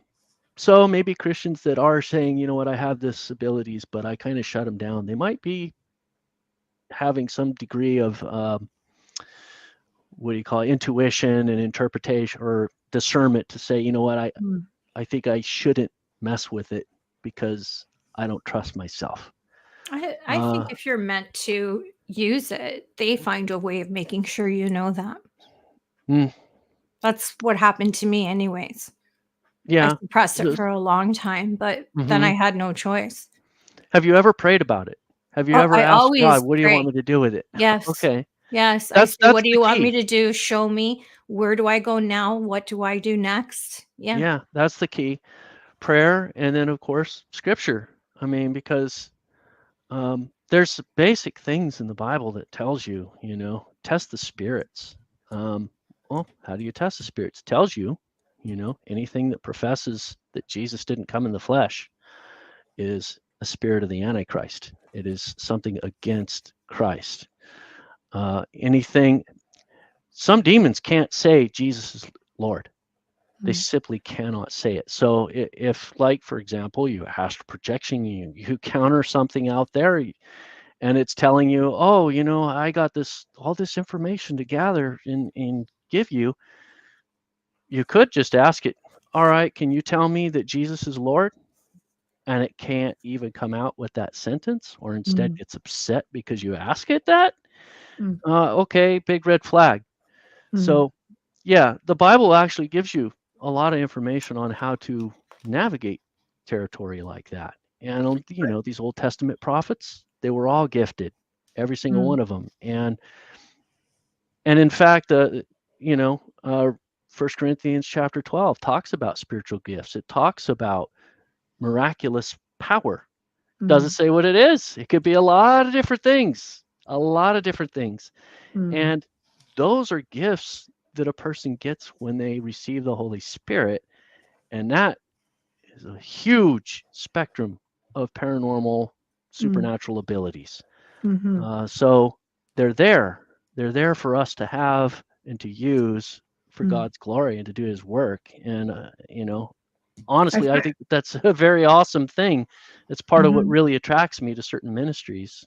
so maybe Christians that are saying, you know what, I have this abilities, but I kind of shut them down. They might be having some degree of what do you call it, intuition and interpretation or discernment to say, you know what, I think I shouldn't mess with it because I don't trust myself. I think if you're meant to use it, they find a way of making sure you know that. That's what happened to me anyways. Yeah. I suppressed it for a long time, but then I had no choice. Have you ever prayed about it? Have you ever asked God, what do you want me to do with it? Yes. Okay. Yes. That's what do you want key. me to do? Show me. Where do I go now? What do I do next? Yeah. Yeah, that's the key. Prayer, and then of course scripture. I mean, because there's basic things in the Bible that tells you, you know, test the spirits. Well, how do you test the spirits? It tells you, you know, anything that professes that Jesus didn't come in the flesh is a spirit of the Antichrist. It is something against Christ. Some demons can't say Jesus is Lord. They simply cannot say it. So if, like, for example, you astral projection, you counter something out there and it's telling you, oh, you know, I got all this information to gather and give you, you could just ask it, all right, can you tell me that Jesus is Lord? And it can't even come out with that sentence, or instead gets upset because you ask it that. Okay, big red flag. So yeah, the Bible actually gives you a lot of information on how to navigate territory like that. And you know, these Old Testament prophets, they were all gifted, every single one of them. And in fact, you know, 1 Corinthians chapter 12 talks about spiritual gifts. It talks about miraculous power. Doesn't say what it is. It could be a lot of different things, And those are gifts that a person gets when they receive the Holy Spirit. And that is a huge spectrum of paranormal, supernatural abilities. So they're there for us to have and to use for God's glory and to do his work. And, you know, honestly, I think that's a very awesome thing. It's part of what really attracts me to certain ministries.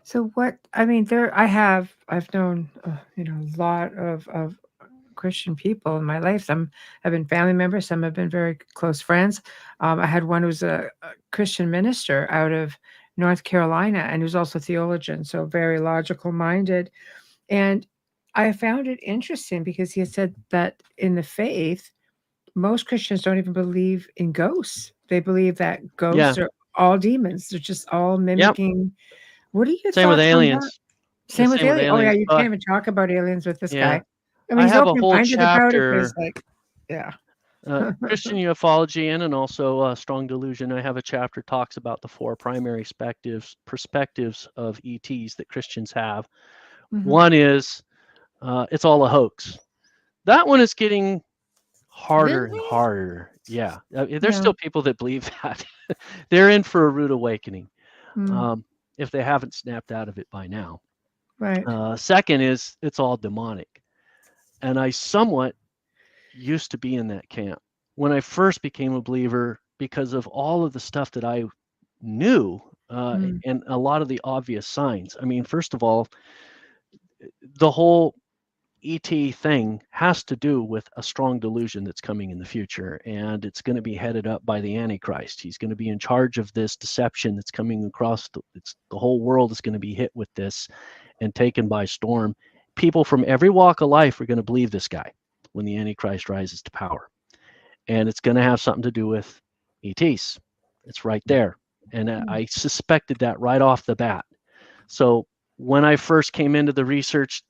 So I've known, you know, a lot of Christian people in my life. Some have been family members, some have been very close friends. I had one who's a Christian minister out of North Carolina, and who's also a theologian, so very logical minded. And I found it interesting because he had said that in the faith, most Christians don't even believe in ghosts. They believe that ghosts are all demons. They're just all mimicking. What are your Same with thoughts on that? aliens. Same with aliens. Oh yeah, aliens, you can't even talk about aliens with this guy. I mean, I he's have a whole open-minded about it, but chapter. it's like, yeah. Christian Ufology and also Strong Delusion. I have a chapter talks about the 4 primary perspectives of ETs that Christians have. One is it's all a hoax. That one is getting harder and harder. Yeah, there's still people that believe that. They're in for a rude awakening if they haven't snapped out of it by now. Right. Second is it's all demonic. And I somewhat used to be in that camp when I first became a believer because of all of the stuff that I knew and a lot of the obvious signs. I mean, first of all, the whole ET thing has to do with a strong delusion that's coming in the future, and it's going to be headed up by the Antichrist. He's going to be in charge of this deception that's coming across. The whole world is going to be hit with this and taken by storm. People from every walk of life are going to believe this guy when the Antichrist rises to power, and it's going to have something to do with ETs. It's right there, and I suspected that right off the bat. So when I first came into the research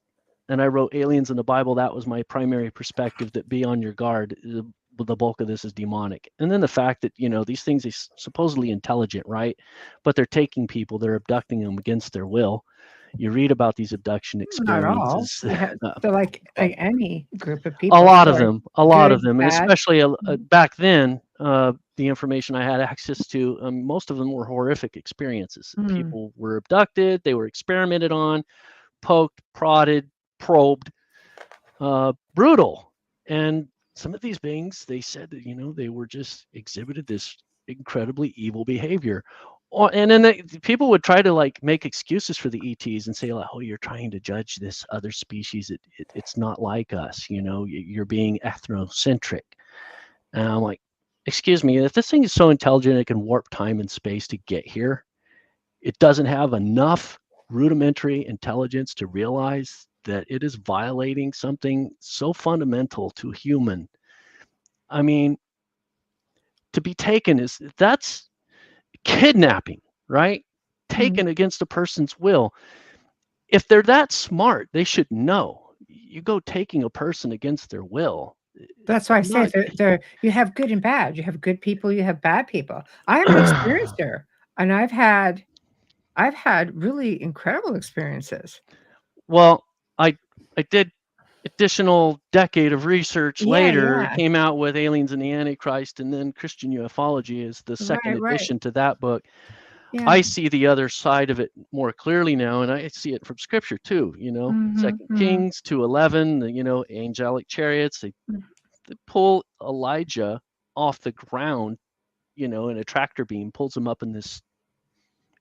and I wrote aliens in the Bible, that was my primary perspective, that be on your guard. The bulk of this is demonic. And then the fact that, these things are supposedly intelligent, right? But they're taking people, they're abducting them against their will. You read about these abduction experiences. Not all. They're like any group of people. A lot of them. And bad. especially back then, the information I had access to, most of them were horrific experiences. People were abducted, they were experimented on, poked, prodded, probed, brutal. And some of these beings, they said that, they were just exhibited this incredibly evil behavior. And then people would try to make excuses for the ETs and say, oh, you're trying to judge this other species. It's not like us. You're being ethnocentric. And I'm like, excuse me, if this thing is so intelligent, it can warp time and space to get here. It doesn't have enough rudimentary intelligence to realize that it is violating something so fundamental to human. I mean, to be taken that's kidnapping, right? Taken against a person's will. If they're that smart, they should know. You go taking a person against their will. That's why I say you have good and bad. You have good people, you have bad people. I have an experience there, and I've had really incredible experiences. Well, I did additional decade of research later, came out with Aliens and the Antichrist, and then Christian Ufology is the second edition to that book. Yeah. I see the other side of it more clearly now, and I see it from Scripture too. Second Kings 2:11, angelic chariots. They pull Elijah off the ground, in a tractor beam, pulls him up in this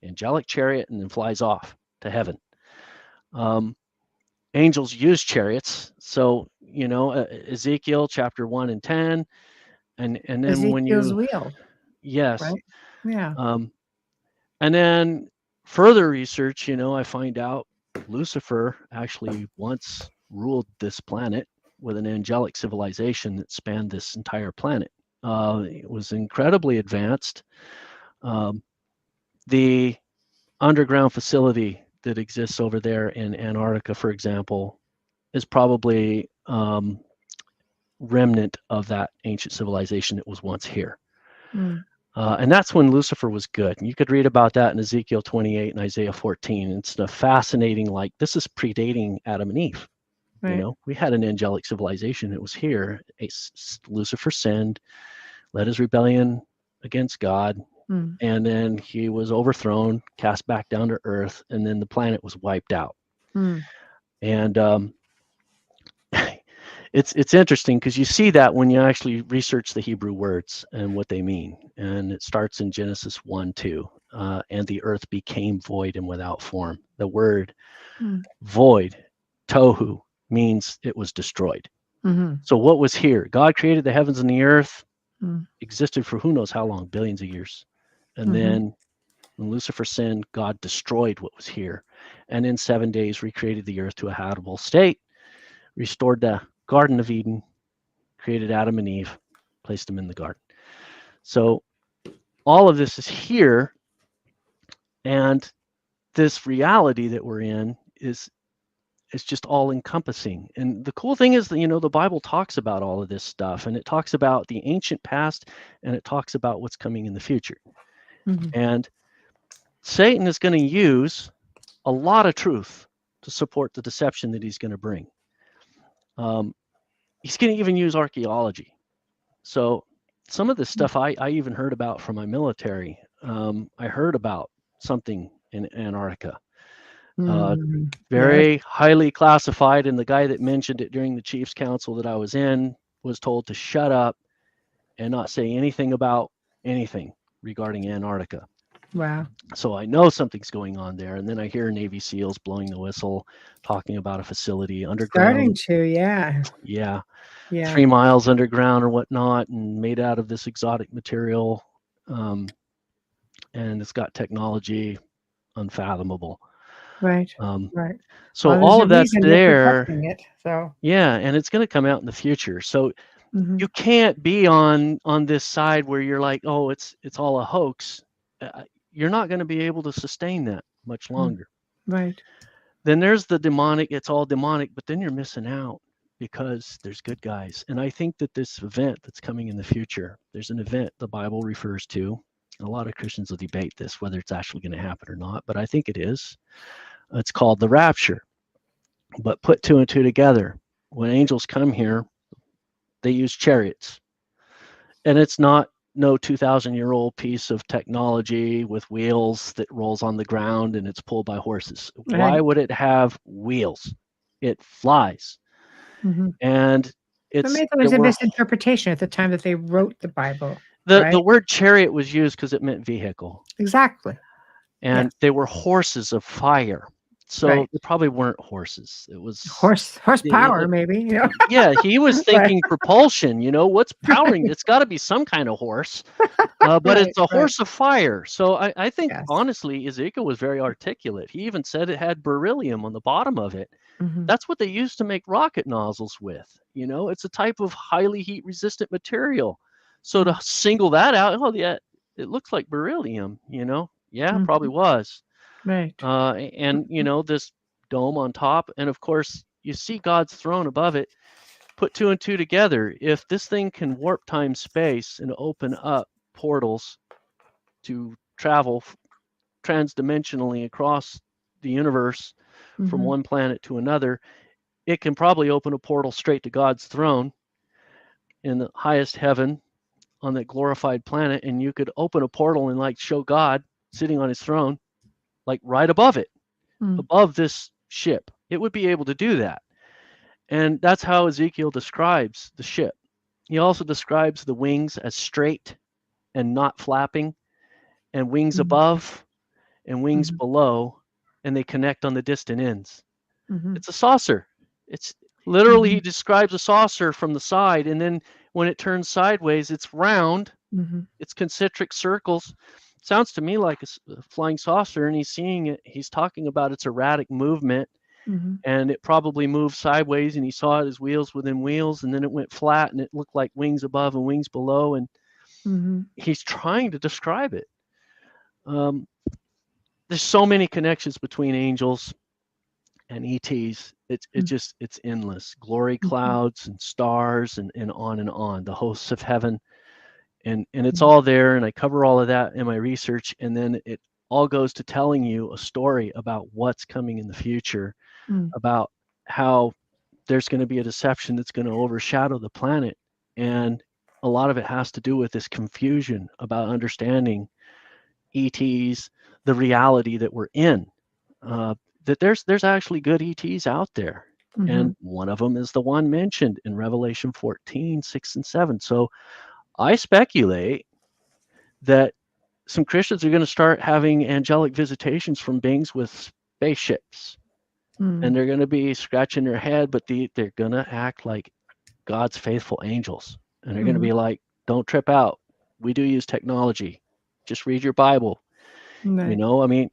angelic chariot, and then flies off to heaven. Angels use chariots, so Ezekiel chapter 1 and 10, and then Ezekiel's wheel. Yes. Right? Yeah. And then further research, I find out Lucifer actually once ruled this planet with an angelic civilization that spanned this entire planet. It was incredibly advanced. The underground facility that exists over there in Antarctica, for example, is probably remnant of that ancient civilization that was once here. And that's when Lucifer was good. And you could read about that in Ezekiel 28 and Isaiah 14. It's a fascinating, this is predating Adam and Eve. Right. We had an angelic civilization that was here. Lucifer sinned, led his rebellion against God, and then he was overthrown, cast back down to earth, and then the planet was wiped out. And it's interesting because you see that when you actually research the Hebrew words and what they mean. And it starts in Genesis 1:2, and the earth became void and without form. The word void, tohu, means it was destroyed. So what was here? God created the heavens and the earth, existed for who knows how long, billions of years. And then when Lucifer sinned, God destroyed what was here. And in 7 days recreated the earth to a habitable state, restored the Garden of Eden, created Adam and Eve, placed them in the garden. So all of this is here, and this reality that we're in is just all encompassing. And the cool thing is that, the Bible talks about all of this stuff, and it talks about the ancient past, and it talks about what's coming in the future. And Satan is going to use a lot of truth to support the deception that he's going to bring. He's going to even use archaeology. So some of this stuff I even heard about from my military. I heard about something in Antarctica. Very highly classified, and the guy that mentioned it during the Chiefs Council that I was in was told to shut up and not say anything about anything regarding Antarctica. Wow. So I know something's going on there. And then I hear Navy SEALs blowing the whistle, talking about a facility underground. Starting to, yeah. Yeah. Yeah. 3 miles underground or whatnot, and made out of this exotic material. And it's got technology unfathomable. Right. Right. So Well, all there's a of that's reason they're there. protecting it. So Yeah, and it's going to come out in the future. So mhm. you can't be on this side where you're like, oh, it's all a hoax. You're not going to be able to sustain that much longer. Right. Then there's the demonic. It's all demonic, but then you're missing out because there's good guys. And I think that this event that's coming in the future, there's an event the Bible refers to. A lot of Christians will debate this, whether it's actually going to happen or not, but I think it is. It's called the rapture. But put 2 and 2 together. When angels come here, they use chariots. And it's not no 2,000-year-old piece of technology with wheels that rolls on the ground and it's pulled by horses. Right. Why would it have wheels? It flies. Mm-hmm. And it's maybe there was a misinterpretation at the time that they wrote the Bible. The word chariot was used because it meant vehicle. Exactly. And they were horses of fire. So they probably weren't horses. It was horsepower, maybe. You know? Yeah, he was thinking propulsion. You know, what's powering? It's got to be some kind of horse, but it's a horse of fire. So I think, honestly, Ezekiel was very articulate. He even said it had beryllium on the bottom of it. Mm-hmm. That's what they used to make rocket nozzles with. You know, it's a type of highly heat-resistant material. So to single that out, oh, yeah, it looks like beryllium, you know? Yeah, probably was. Right. And, you know, this dome on top. And, of course, you see God's throne above it. Put 2 and 2 together. If this thing can warp time space and open up portals to travel transdimensionally across the universe from one planet to another, it can probably open a portal straight to God's throne in the highest heaven on that glorified planet. And you could open a portal and like show God sitting on his throne, like right above it, above this ship. It would be able to do that. And that's how Ezekiel describes the ship. He also describes the wings as straight and not flapping, and wings above and wings below, and they connect on the distant ends. It's a saucer. It's literally, he describes a saucer from the side, and then when it turns sideways, it's round. It's concentric circles. Sounds to me like a flying saucer, and he's seeing it. He's talking about its erratic movement, and it probably moved sideways, and he saw it as wheels within wheels, and then it went flat, and it looked like wings above and wings below, and he's trying to describe it. There's so many connections between angels and ETs. It's endless. Glory clouds and stars and on and on. The hosts of heaven. And it's all there, and I cover all of that in my research, and then it all goes to telling you a story about what's coming in the future, about how there's going to be a deception that's going to overshadow the planet. And a lot of it has to do with this confusion about understanding ETs, the reality that we're in, that there's actually good ETs out there. And one of them is the one mentioned in Revelation 14, 6 and 7. So I speculate that some Christians are going to start having angelic visitations from beings with spaceships. And they're going to be scratching their head, but they're going to act like God's faithful angels. And they're going to be like, don't trip out. We do use technology. Just read your Bible. Right. You know, I mean,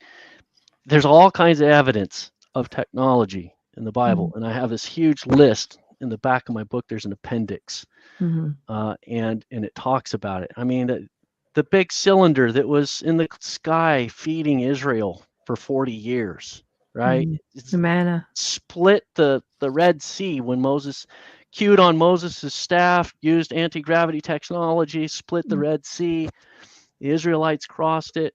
there's all kinds of evidence of technology in the Bible. And I have this huge list in the back of my book. There's an appendix. And it talks about it. I mean, the big cylinder that was in the sky feeding Israel for 40 years, right? The manna. Split the Red Sea when Moses cued on Moses' staff, used anti-gravity technology, split the Red Sea. The Israelites crossed it.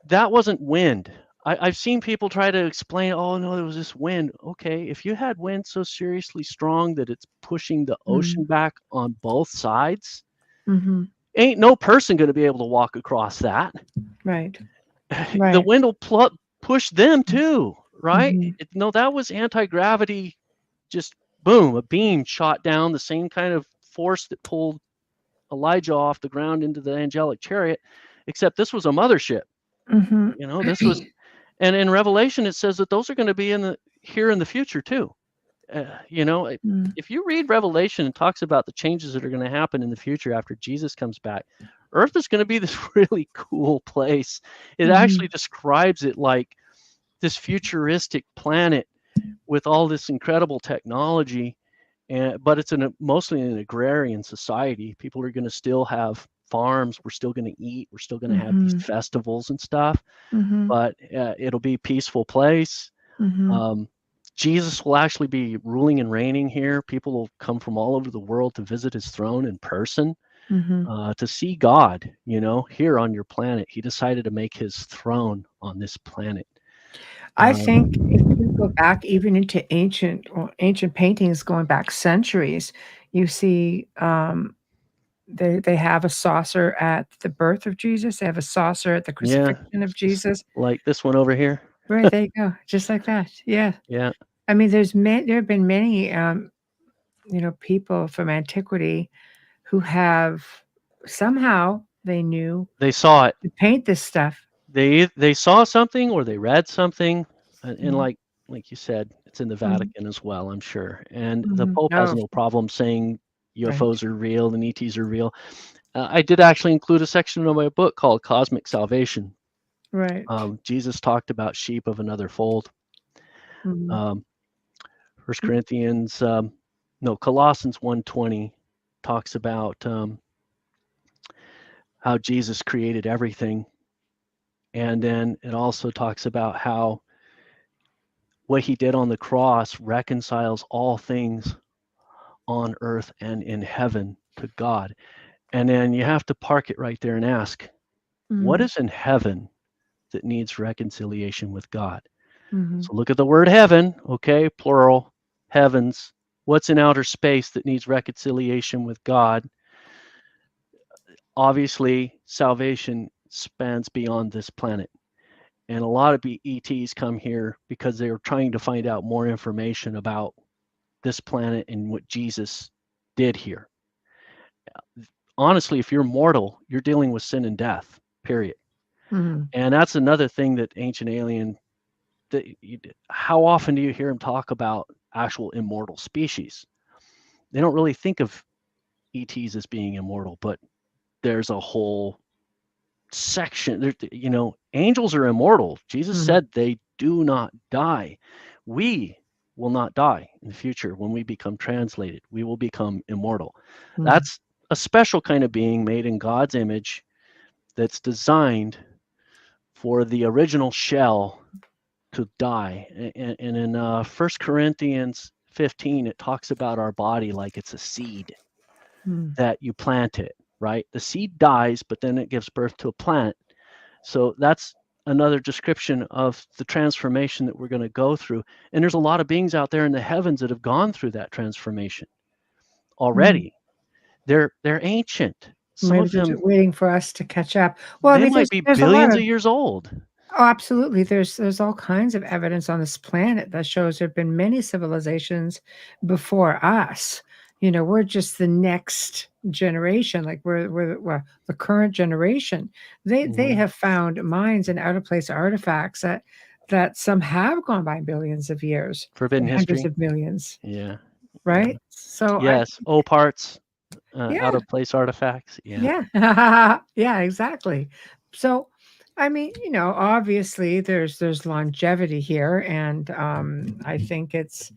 That wasn't wind. I've seen people try to explain, oh, no, there was this wind. Okay, if you had wind so seriously strong that it's pushing the ocean back on both sides, ain't no person going to be able to walk across that. Right. The wind will push them too, right? No, that was anti-gravity, just boom, a beam shot down, the same kind of force that pulled Elijah off the ground into the angelic chariot. except this was a mothership. Mhm. You know, this was, and in Revelation it says that those are going to be here in the future too. You know, Mm. if you read Revelation, it talks about the changes that are going to happen in the future after Jesus comes back. Earth is going to be this really cool place. It actually describes it like this futuristic planet with all this incredible technology, but it's mostly an agrarian society. People are going to still have farms. We're still going to eat. We're still going to have these festivals and stuff, but it'll be a peaceful place. Jesus will actually be ruling and reigning here. People will come from all over the world to visit his throne in person, to see God, you know, here on your planet. He decided to make his throne on this planet. I think if you go back even into ancient paintings going back centuries, you see they have a saucer at the birth of Jesus. They have a saucer at the crucifixion of Jesus. Like this one over here. Right, there you go. Just like that. Yeah. Yeah. I mean, there have been many, you know, people from antiquity who have somehow they knew They saw it. to paint this stuff. They saw something or they read something, and like you said, it's in the Vatican as well, I'm sure. And the Pope has no problem saying UFOs are real and ETs are real. I did actually include a section of my book called Cosmic Salvation. Right. Jesus talked about sheep of another fold. First Corinthians, Colossians 1:20 talks about how Jesus created everything. And then it also talks about how what he did on the cross reconciles all things on earth and in heaven to God. And then you have to park it right there and ask, what is in heaven that needs reconciliation with God? So look at the word heaven, okay, plural, heavens. What's in outer space that needs reconciliation with God? Obviously, salvation spans beyond this planet. And a lot of ETs come here because they're trying to find out more information about this planet and what Jesus did here. Honestly, if you're mortal, you're dealing with sin and death, period. And that's another thing that Ancient Alien, how often do you hear him talk about actual immortal species? They don't really think of ETs as being immortal, but there's a whole section. You know, angels are immortal. Jesus said they do not die. We will not die in the future. When we become translated, we will become immortal. That's a special kind of being made in God's image that's designed for the original shell to die. And in 1 Corinthians 15, it talks about our body like it's a seed that you plant it, right? The seed dies, but then it gives birth to a plant. So that's another description of the transformation that we're going to go through. And there's a lot of beings out there in the heavens that have gone through that transformation already. They're ancient. Some of them waiting for us to catch up. Well, they might be billions of years old. Oh, absolutely. There's all kinds of evidence on this planet that shows there have been many civilizations before us. You know, we're just the next generation. Like we're the current generation. They have found mines and out of place artifacts that some have gone by billions of years, forbidden hundreds history of millions. Yeah. Right. So yes, parts, out of place artifacts. Yeah. Yeah, exactly. So I mean, you know, obviously there's longevity here, and I think it's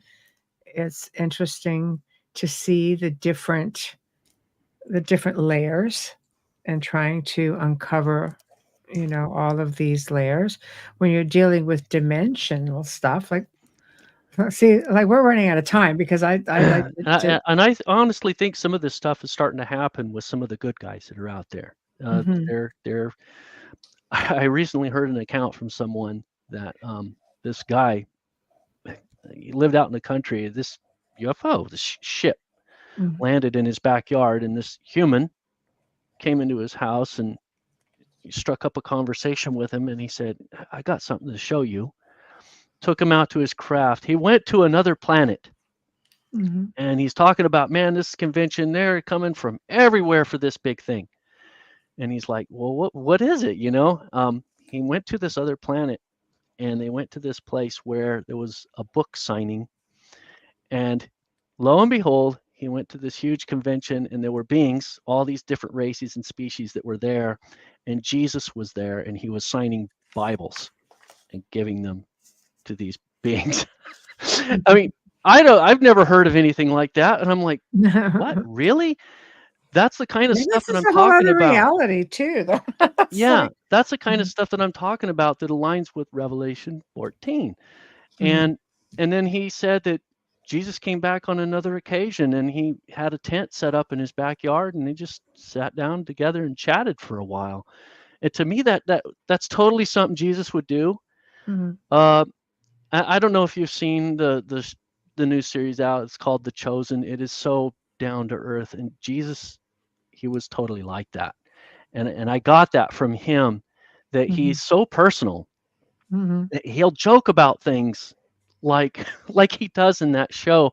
interesting to see the different layers and trying to uncover, you know, all of these layers when you're dealing with dimensional stuff. Like, see, like we're running out of time because I like to, and I honestly think some of this stuff is starting to happen with some of the good guys that are out there. They're I recently heard an account from someone that this guy, he lived out in the country. This UFO, this ship, landed in his backyard, and this human came into his house and he struck up a conversation with him. And he said, "I got something to show you." Took him out to his craft. He went to another planet, and he's talking about, man, this convention, they're coming from everywhere for this big thing. And he's like, well, what is it? He went to this other planet, and they went to this place where there was a book signing. And lo and behold, he went to this huge convention, and there were beings, all these different races and species that were there. And Jesus was there, and he was signing Bibles and giving them to these beings. I mean, I've never heard of anything like that. And I'm like, what? Really? That's the kind of stuff that I'm talking about. Reality too, though. Yeah, that's the kind of stuff that I'm talking about that aligns with Revelation 14. And then he said that Jesus came back on another occasion, and he had a tent set up in his backyard, and they just sat down together and chatted for a while. And to me, that's totally something Jesus would do. I don't know if you've seen the new series out. It's called The Chosen. It is so down to earth, and Jesus, he was totally like that. And I got that from him, that he's so personal. He'll joke about things like he does in that show.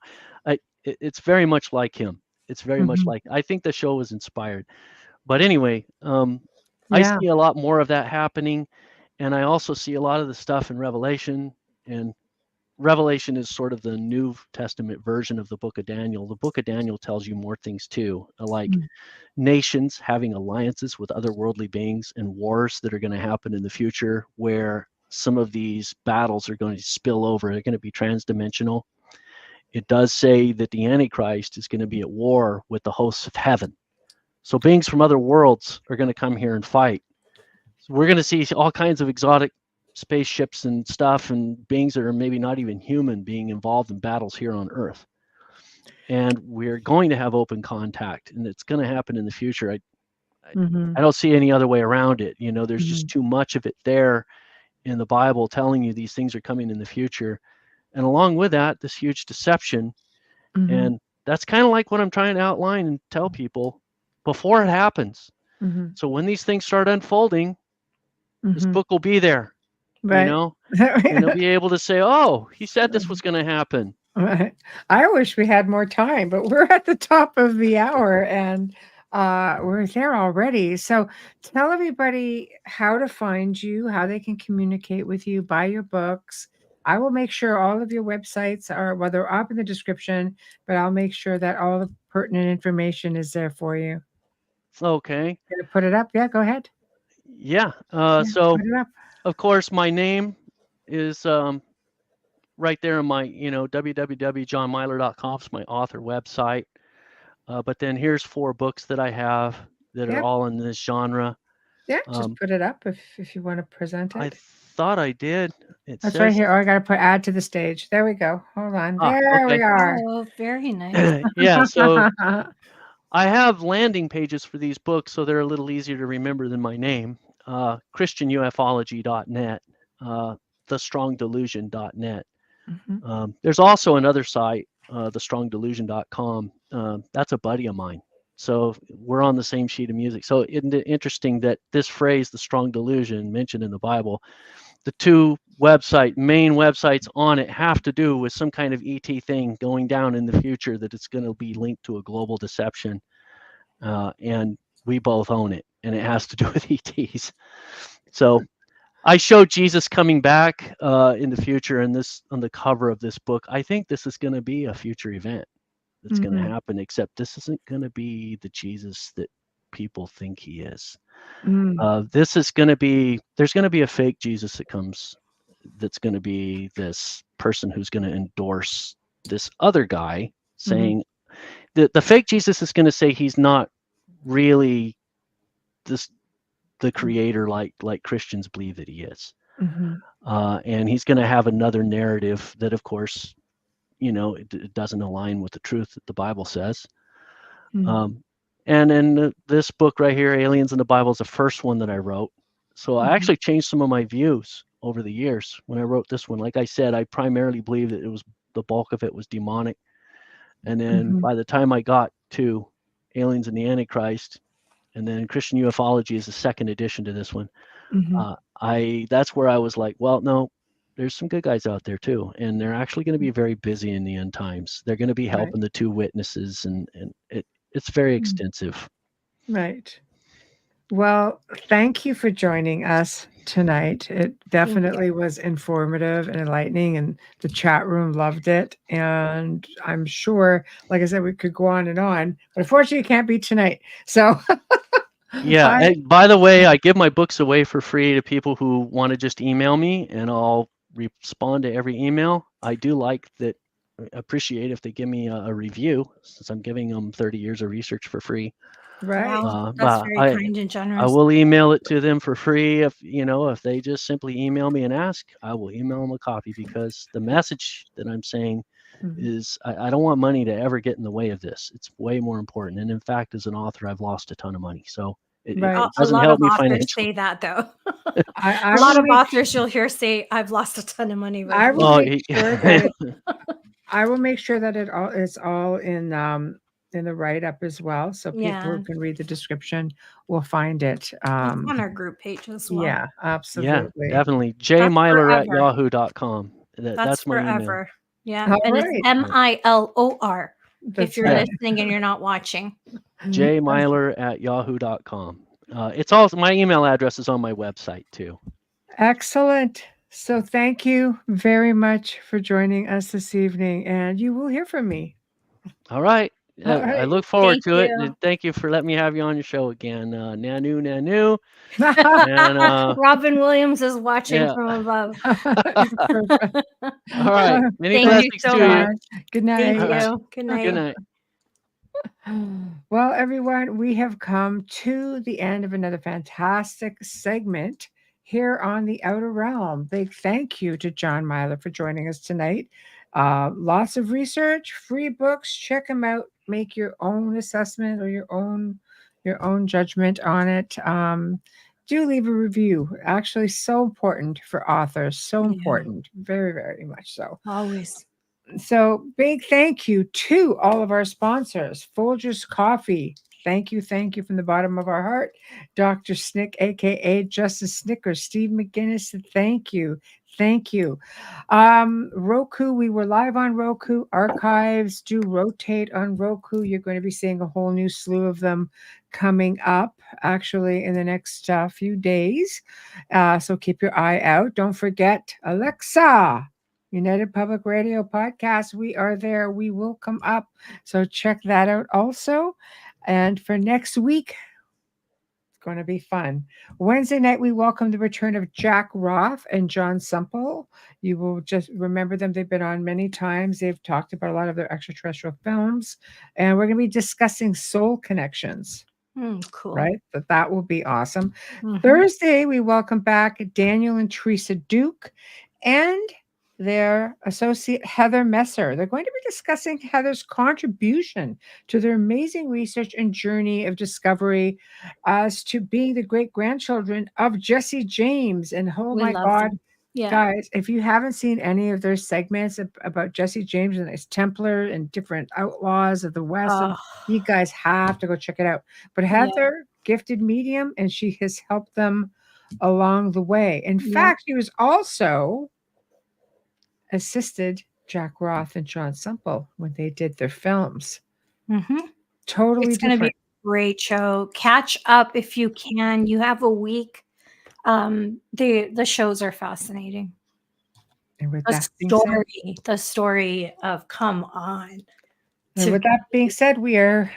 It's very much like him. It's very much like, I think the show was inspired. But anyway, I see a lot more of that happening. And I also see a lot of the stuff in Revelation. And Revelation is sort of the New Testament version of the book of Daniel. The book of Daniel tells you more things too, like nations having alliances with otherworldly beings, and wars that are going to happen in the future, where some of these battles are going to spill over. They're going to be transdimensional. It does say that the Antichrist is going to be at war with the hosts of heaven. So beings from other worlds are going to come here and fight. So we're going to see all kinds of exotic spaceships and stuff, and beings that are maybe not even human being involved in battles here on Earth. And we're going to have open contact, and it's going to happen in the future. I don't see any other way around it. There's just too much of it there in the Bible telling you these things are coming in the future. And along with that, this huge deception. And that's kind of like what I'm trying to outline and tell people before it happens. So when these things start unfolding, this book will be there, right. And they'll be able to say, oh, he said this was going to happen. Right. I wish we had more time, but we're at the top of the hour, and we're there already. So tell everybody how to find you, how they can communicate with you, buy your books. I will make sure all of your websites are, well, they're up in the description, but I'll make sure that all the pertinent information is there for you. Okay. Gonna put it up? Yeah, go ahead. Yeah. So, of course, my name is right there in my, www.johnmilor.com is my author website. But then here's 4 books that I have that are all in this genre. Yeah, just put it up if you want to present it. I thought I did. That's right here. Oh, I got to put add to the stage. There we go. Hold on. There we are. Oh, very nice. Yeah. So I have landing pages for these books, so they're a little easier to remember than my name. ChristianUfology.net, thestrongdelusion.net. There's also another site, thestrongdelusion.com. That's a buddy of mine. So we're on the same sheet of music. So interesting that this phrase, the strong delusion, mentioned in the Bible, the 2 main websites on it have to do with some kind of ET thing going down in the future, that it's going to be linked to a global deception. And we both own it, and it has to do with ETs. So I showed Jesus coming back in the future, and this on the cover of this book. I think this is going to be a future event that's going to happen, except this isn't going to be the Jesus that people think he is. This is going to be, there's going to be a fake Jesus that comes, that's going to be this person who's going to endorse this other guy, saying the fake Jesus is going to say he's not really the creator like Christians believe that he is. And he's going to have another narrative that, of course, it doesn't align with the truth that the Bible says. And in this book right here, Aliens in the Bible, is the first one that I wrote. So I actually changed some of my views over the years when I wrote this one. Like I said, I primarily believed that the bulk of it was demonic. And then by the time I got to Aliens and the Antichrist, and then Christian Ufology is the second edition to this one, that's where I was like, well, no, there's some good guys out there too, and they're actually going to be very busy in the end times. They're going to be helping the 2 witnesses, and it's very extensive. Right. Well, thank you for joining us tonight. It definitely was informative and enlightening, and the chat room loved it. And I'm sure, like I said, we could go on and on, but unfortunately, it can't be tonight. So, Yeah. I, And by the way, I give my books away for free to people who want to just email me, and I'll respond to every email. I do like that. Appreciate if they give me a review, since I'm giving them 30 years of research for free. right. Wow, that's But very kind and I generous. will email it to them for free. If they just simply email me and ask, I will email them a copy, because the message that I'm saying is I don't want money to ever get in the way of this. It's way more important. And in fact, as an author, I've lost a ton of money. So it Right. A doesn't lot help of me authors financially. say that, though. I A lot will of make, authors you'll hear say, "I've lost a ton of money." I will Oh, make sure that I will make sure that it's all in the write up as well, so people Yeah, who can read the description will find it. it's on our group page as well. Yeah, yeah, absolutely. definitely. That's forever. jmyler@yahoo.com. That's That's my email. forever. Yeah, All and it's right, Milor if that's you're Yeah, right. listening and you're not watching. jmyler@yahoo.com. It's also, my email address is on my website too. Excellent. So thank you very much for joining us this evening, and you will hear from me. All right. All I right. look forward Thank to it, you. and thank you for letting me have you on your show again. Nanu, Nanu, and Robin Williams is watching yeah. from above. Perfect. All right. Many Thank you blessings so to you. much. Good Thank night. All right. you. Good Good night. night. Well, everyone, we have come to the end of another fantastic segment here on the Outer Realm. Big thank you to John Milor for joining us tonight. Lots of research, free books. Check them out. Make your own assessment or your own judgment on it. Do leave a review. Actually, so important for authors. So Yeah. important. Very, very much so. Always. So, big thank you to all of our sponsors. Folgers Coffee. Thank you from the bottom of our heart. Dr. Snick, aka Justice Snickers, Steve McGinnis, thank you. Thank you. Roku, we were live on Roku. Archives do rotate on Roku. You're going to be seeing a whole new slew of them coming up actually in the next few days. So keep your eye out. Don't forget, Alexa. United Public Radio podcast. We are there. We will come up. So check that out also. And for next week, it's going to be fun. Wednesday night, we welcome the return of Jack Roth and John Semple. You will just remember them. They've been on many times. They've talked about a lot of their extraterrestrial films. And we're going to be discussing soul connections. Cool. Right? That will be awesome. Mhm. Thursday, we welcome back Daniel and Teresa Duke and their associate Heather Messer. They're going to be discussing Heather's contribution to their amazing research and journey of discovery as to being the great grandchildren of Jesse James. And oh We my love God, them. Yeah. guys, if you haven't seen any of their segments about Jesse James and his Templar and different outlaws of the West, Oh, you guys have to go check it out. But Heather, gifted medium, and she has helped them along the way. In Yeah. fact, she was also assisted Jack Roth and John Semple when they did their films. mhm. Totally It's going to be different. a great show. Catch up if you can. You have a week. The shows are fascinating. And with The that being said, story of come on. and with that being said, we are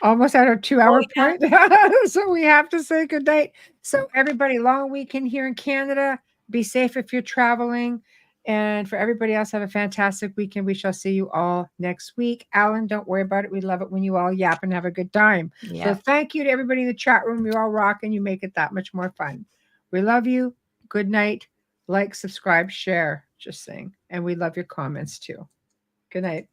almost at our 2-hour yeah. point. So we have to say goodnight. So everybody, long weekend here in Canada. Be safe if you're traveling. And for everybody else, have a fantastic weekend. We shall see you all next week. Alan, don't worry about it. We love it when you all yap and have a good time. Yeah. So thank you to everybody in the chat room. You're all rocking. You make it that much more fun. We love you. Good night. Like, subscribe, share. Just saying. And we love your comments too. Good night.